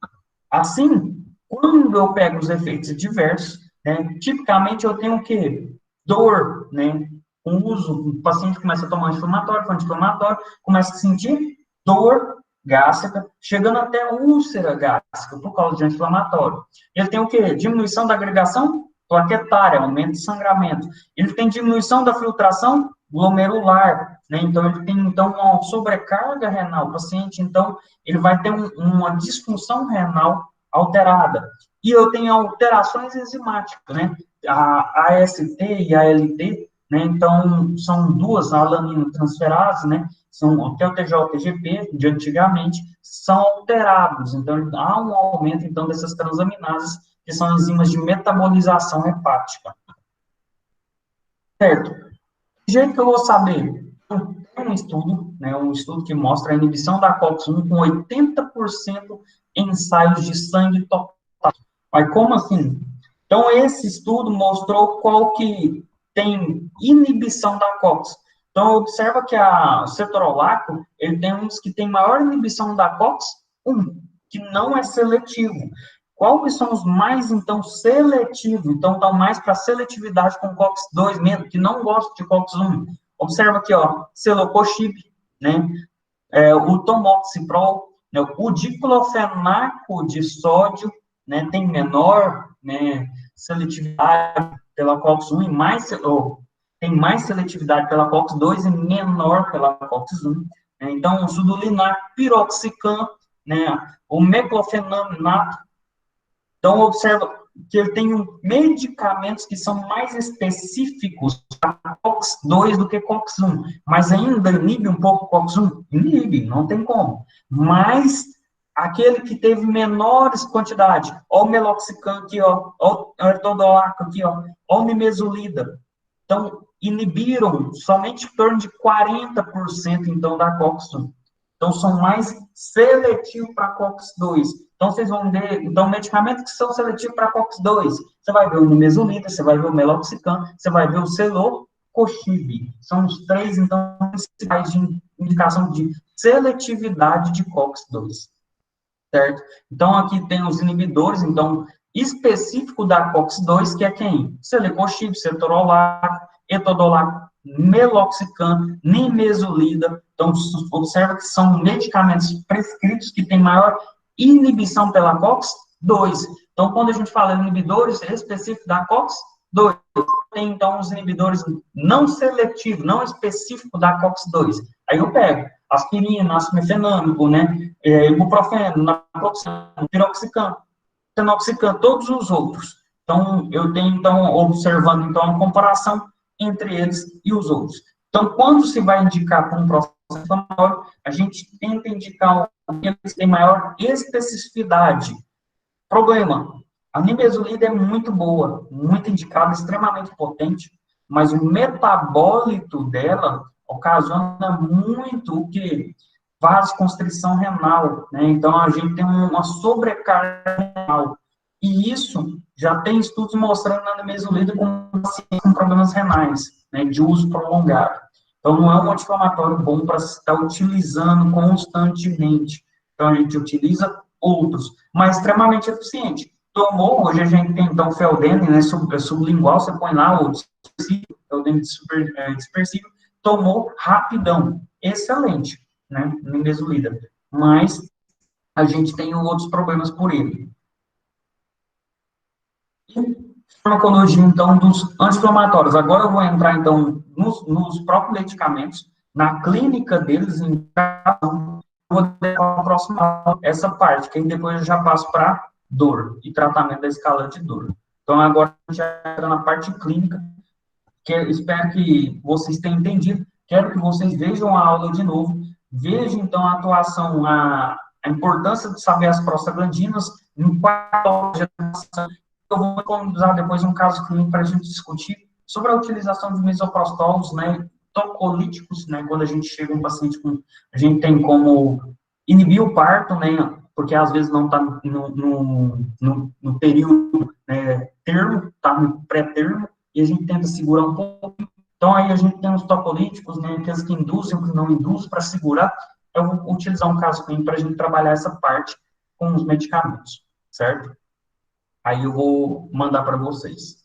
Assim, quando eu pego os efeitos adversos, né, tipicamente eu tenho o quê? Dor, né? Com o uso, o paciente começa a tomar anti-inflamatório, começa a sentir dor gástrica, chegando até úlcera gástrica por causa de anti-inflamatório. Ele tem o quê? Diminuição da agregação plaquetária, aumento de sangramento. Ele tem diminuição da filtração glomerular, né? Então, ele tem, então, uma sobrecarga renal. O paciente, então, ele vai ter uma disfunção renal alterada. E eu tenho alterações enzimáticas, né? A AST e a ALT, né? Então, são duas alaninotransferases, né? São até o TJ, TGP, de antigamente, são alterados. Então, há um aumento, então, dessas transaminases, que são enzimas de metabolização hepática. Certo? De jeito que eu vou saber? Tem um estudo, né, um estudo que mostra a inibição da COX-1 com 80% em ensaios de sangue total. Mas como assim? Então, esse estudo mostrou qual que tem inibição da COX. Então, observa que o cetorolaco, ele tem uns que tem maior inibição da COX-1, que não é seletivo. Quais são os mais, então, seletivos? Então, estão mais para seletividade com COX-2 mesmo, que não gostam de COX-1. Observa aqui, ó, Celecoxib, né? O tomoxiprol, né? O diclofenaco de sódio, né? Tem menor, né, seletividade pela COX-1 e mais, tem mais seletividade pela COX-2 e menor pela COX-1. Né? Então, o sudulinar, piroxicam, né? O meclofenato. Então, observa que ele tem medicamentos que são mais específicos para COX-2 do que COX-1, mas ainda inibe um pouco COX-1? Inibe, não tem como. Mas aquele que teve menores quantidades, ó o meloxicam aqui, ó o ertodolaco aqui, ó o nimesulida. Então, inibiram somente em torno de 40%, então, da COX-1. Então, são mais seletivos para COX-2. Então, vocês vão ver, então, medicamentos que são seletivos para COX-2. Você vai ver o nimesulida, você vai ver o meloxicam, você vai ver o celecoxib. São os três, então, principais de indicação de seletividade de COX-2. Certo? Então, aqui tem os inibidores, então, específico da COX-2, que é quem? Celecoxib, cetorolaco, etodolaco, meloxicam, nimesulida. Então, observa que são medicamentos prescritos que têm maior inibição pela COX-2. Então, quando a gente fala inibidores específicos da COX-2, tem, então, os inibidores não seletivos, não específicos da COX-2. Aí eu pego aspirina, ácido mefenâmico, né, ibuprofeno, naproxeno, piroxicam, fenoxicam, todos os outros. Então, eu tenho, então, observando, então, a comparação entre eles e os outros. Então, quando se vai indicar para um processo inflamatório, a gente tenta indicar aqueles que têm maior especificidade. Problema, a nimesulida é muito boa, muito indicada, extremamente potente, mas o metabólito dela ocasiona muito o que? Vasoconstrição renal, né? Então, a gente tem uma sobrecarga renal. E isso já tem estudos mostrando na nimesulida com problemas renais, né, de uso prolongado. Então, não é um anti-inflamatório bom para se estar utilizando constantemente. Então, a gente utiliza outros, mas extremamente eficiente. Tomou, hoje a gente tem, então, Feldene, né, sublingual, você põe lá o dispersível, Feldene dispersível, tomou rapidão, excelente, né, nimesulida, mas a gente tem outros problemas por ele. E farmacologia, então, dos anti-inflamatórios. Agora eu vou entrar, então, nos próprios medicamentos, na clínica deles, em vou deixar a próxima essa parte, que aí depois eu já passo para dor e tratamento da escala de dor. Então, agora a gente já entra na parte clínica espero que vocês tenham entendido. Quero que vocês vejam a aula de novo. Vejam, então, a atuação, a importância de saber as prostaglandinas, em qual eu vou disponibilizar depois um caso clínico para a gente discutir sobre a utilização de misoprostol, né, tocolíticos, né, quando a gente chega um paciente com, a gente tem como inibir o parto, né, porque às vezes não está no período, né, termo, está no pré-termo, e a gente tenta segurar um pouco. Então, aí a gente tem os tocolíticos, né, aqueles que induzem, que não induzem, para segurar. Eu vou utilizar um caso clínico para a gente trabalhar essa parte com os medicamentos, certo? Aí eu vou mandar para vocês.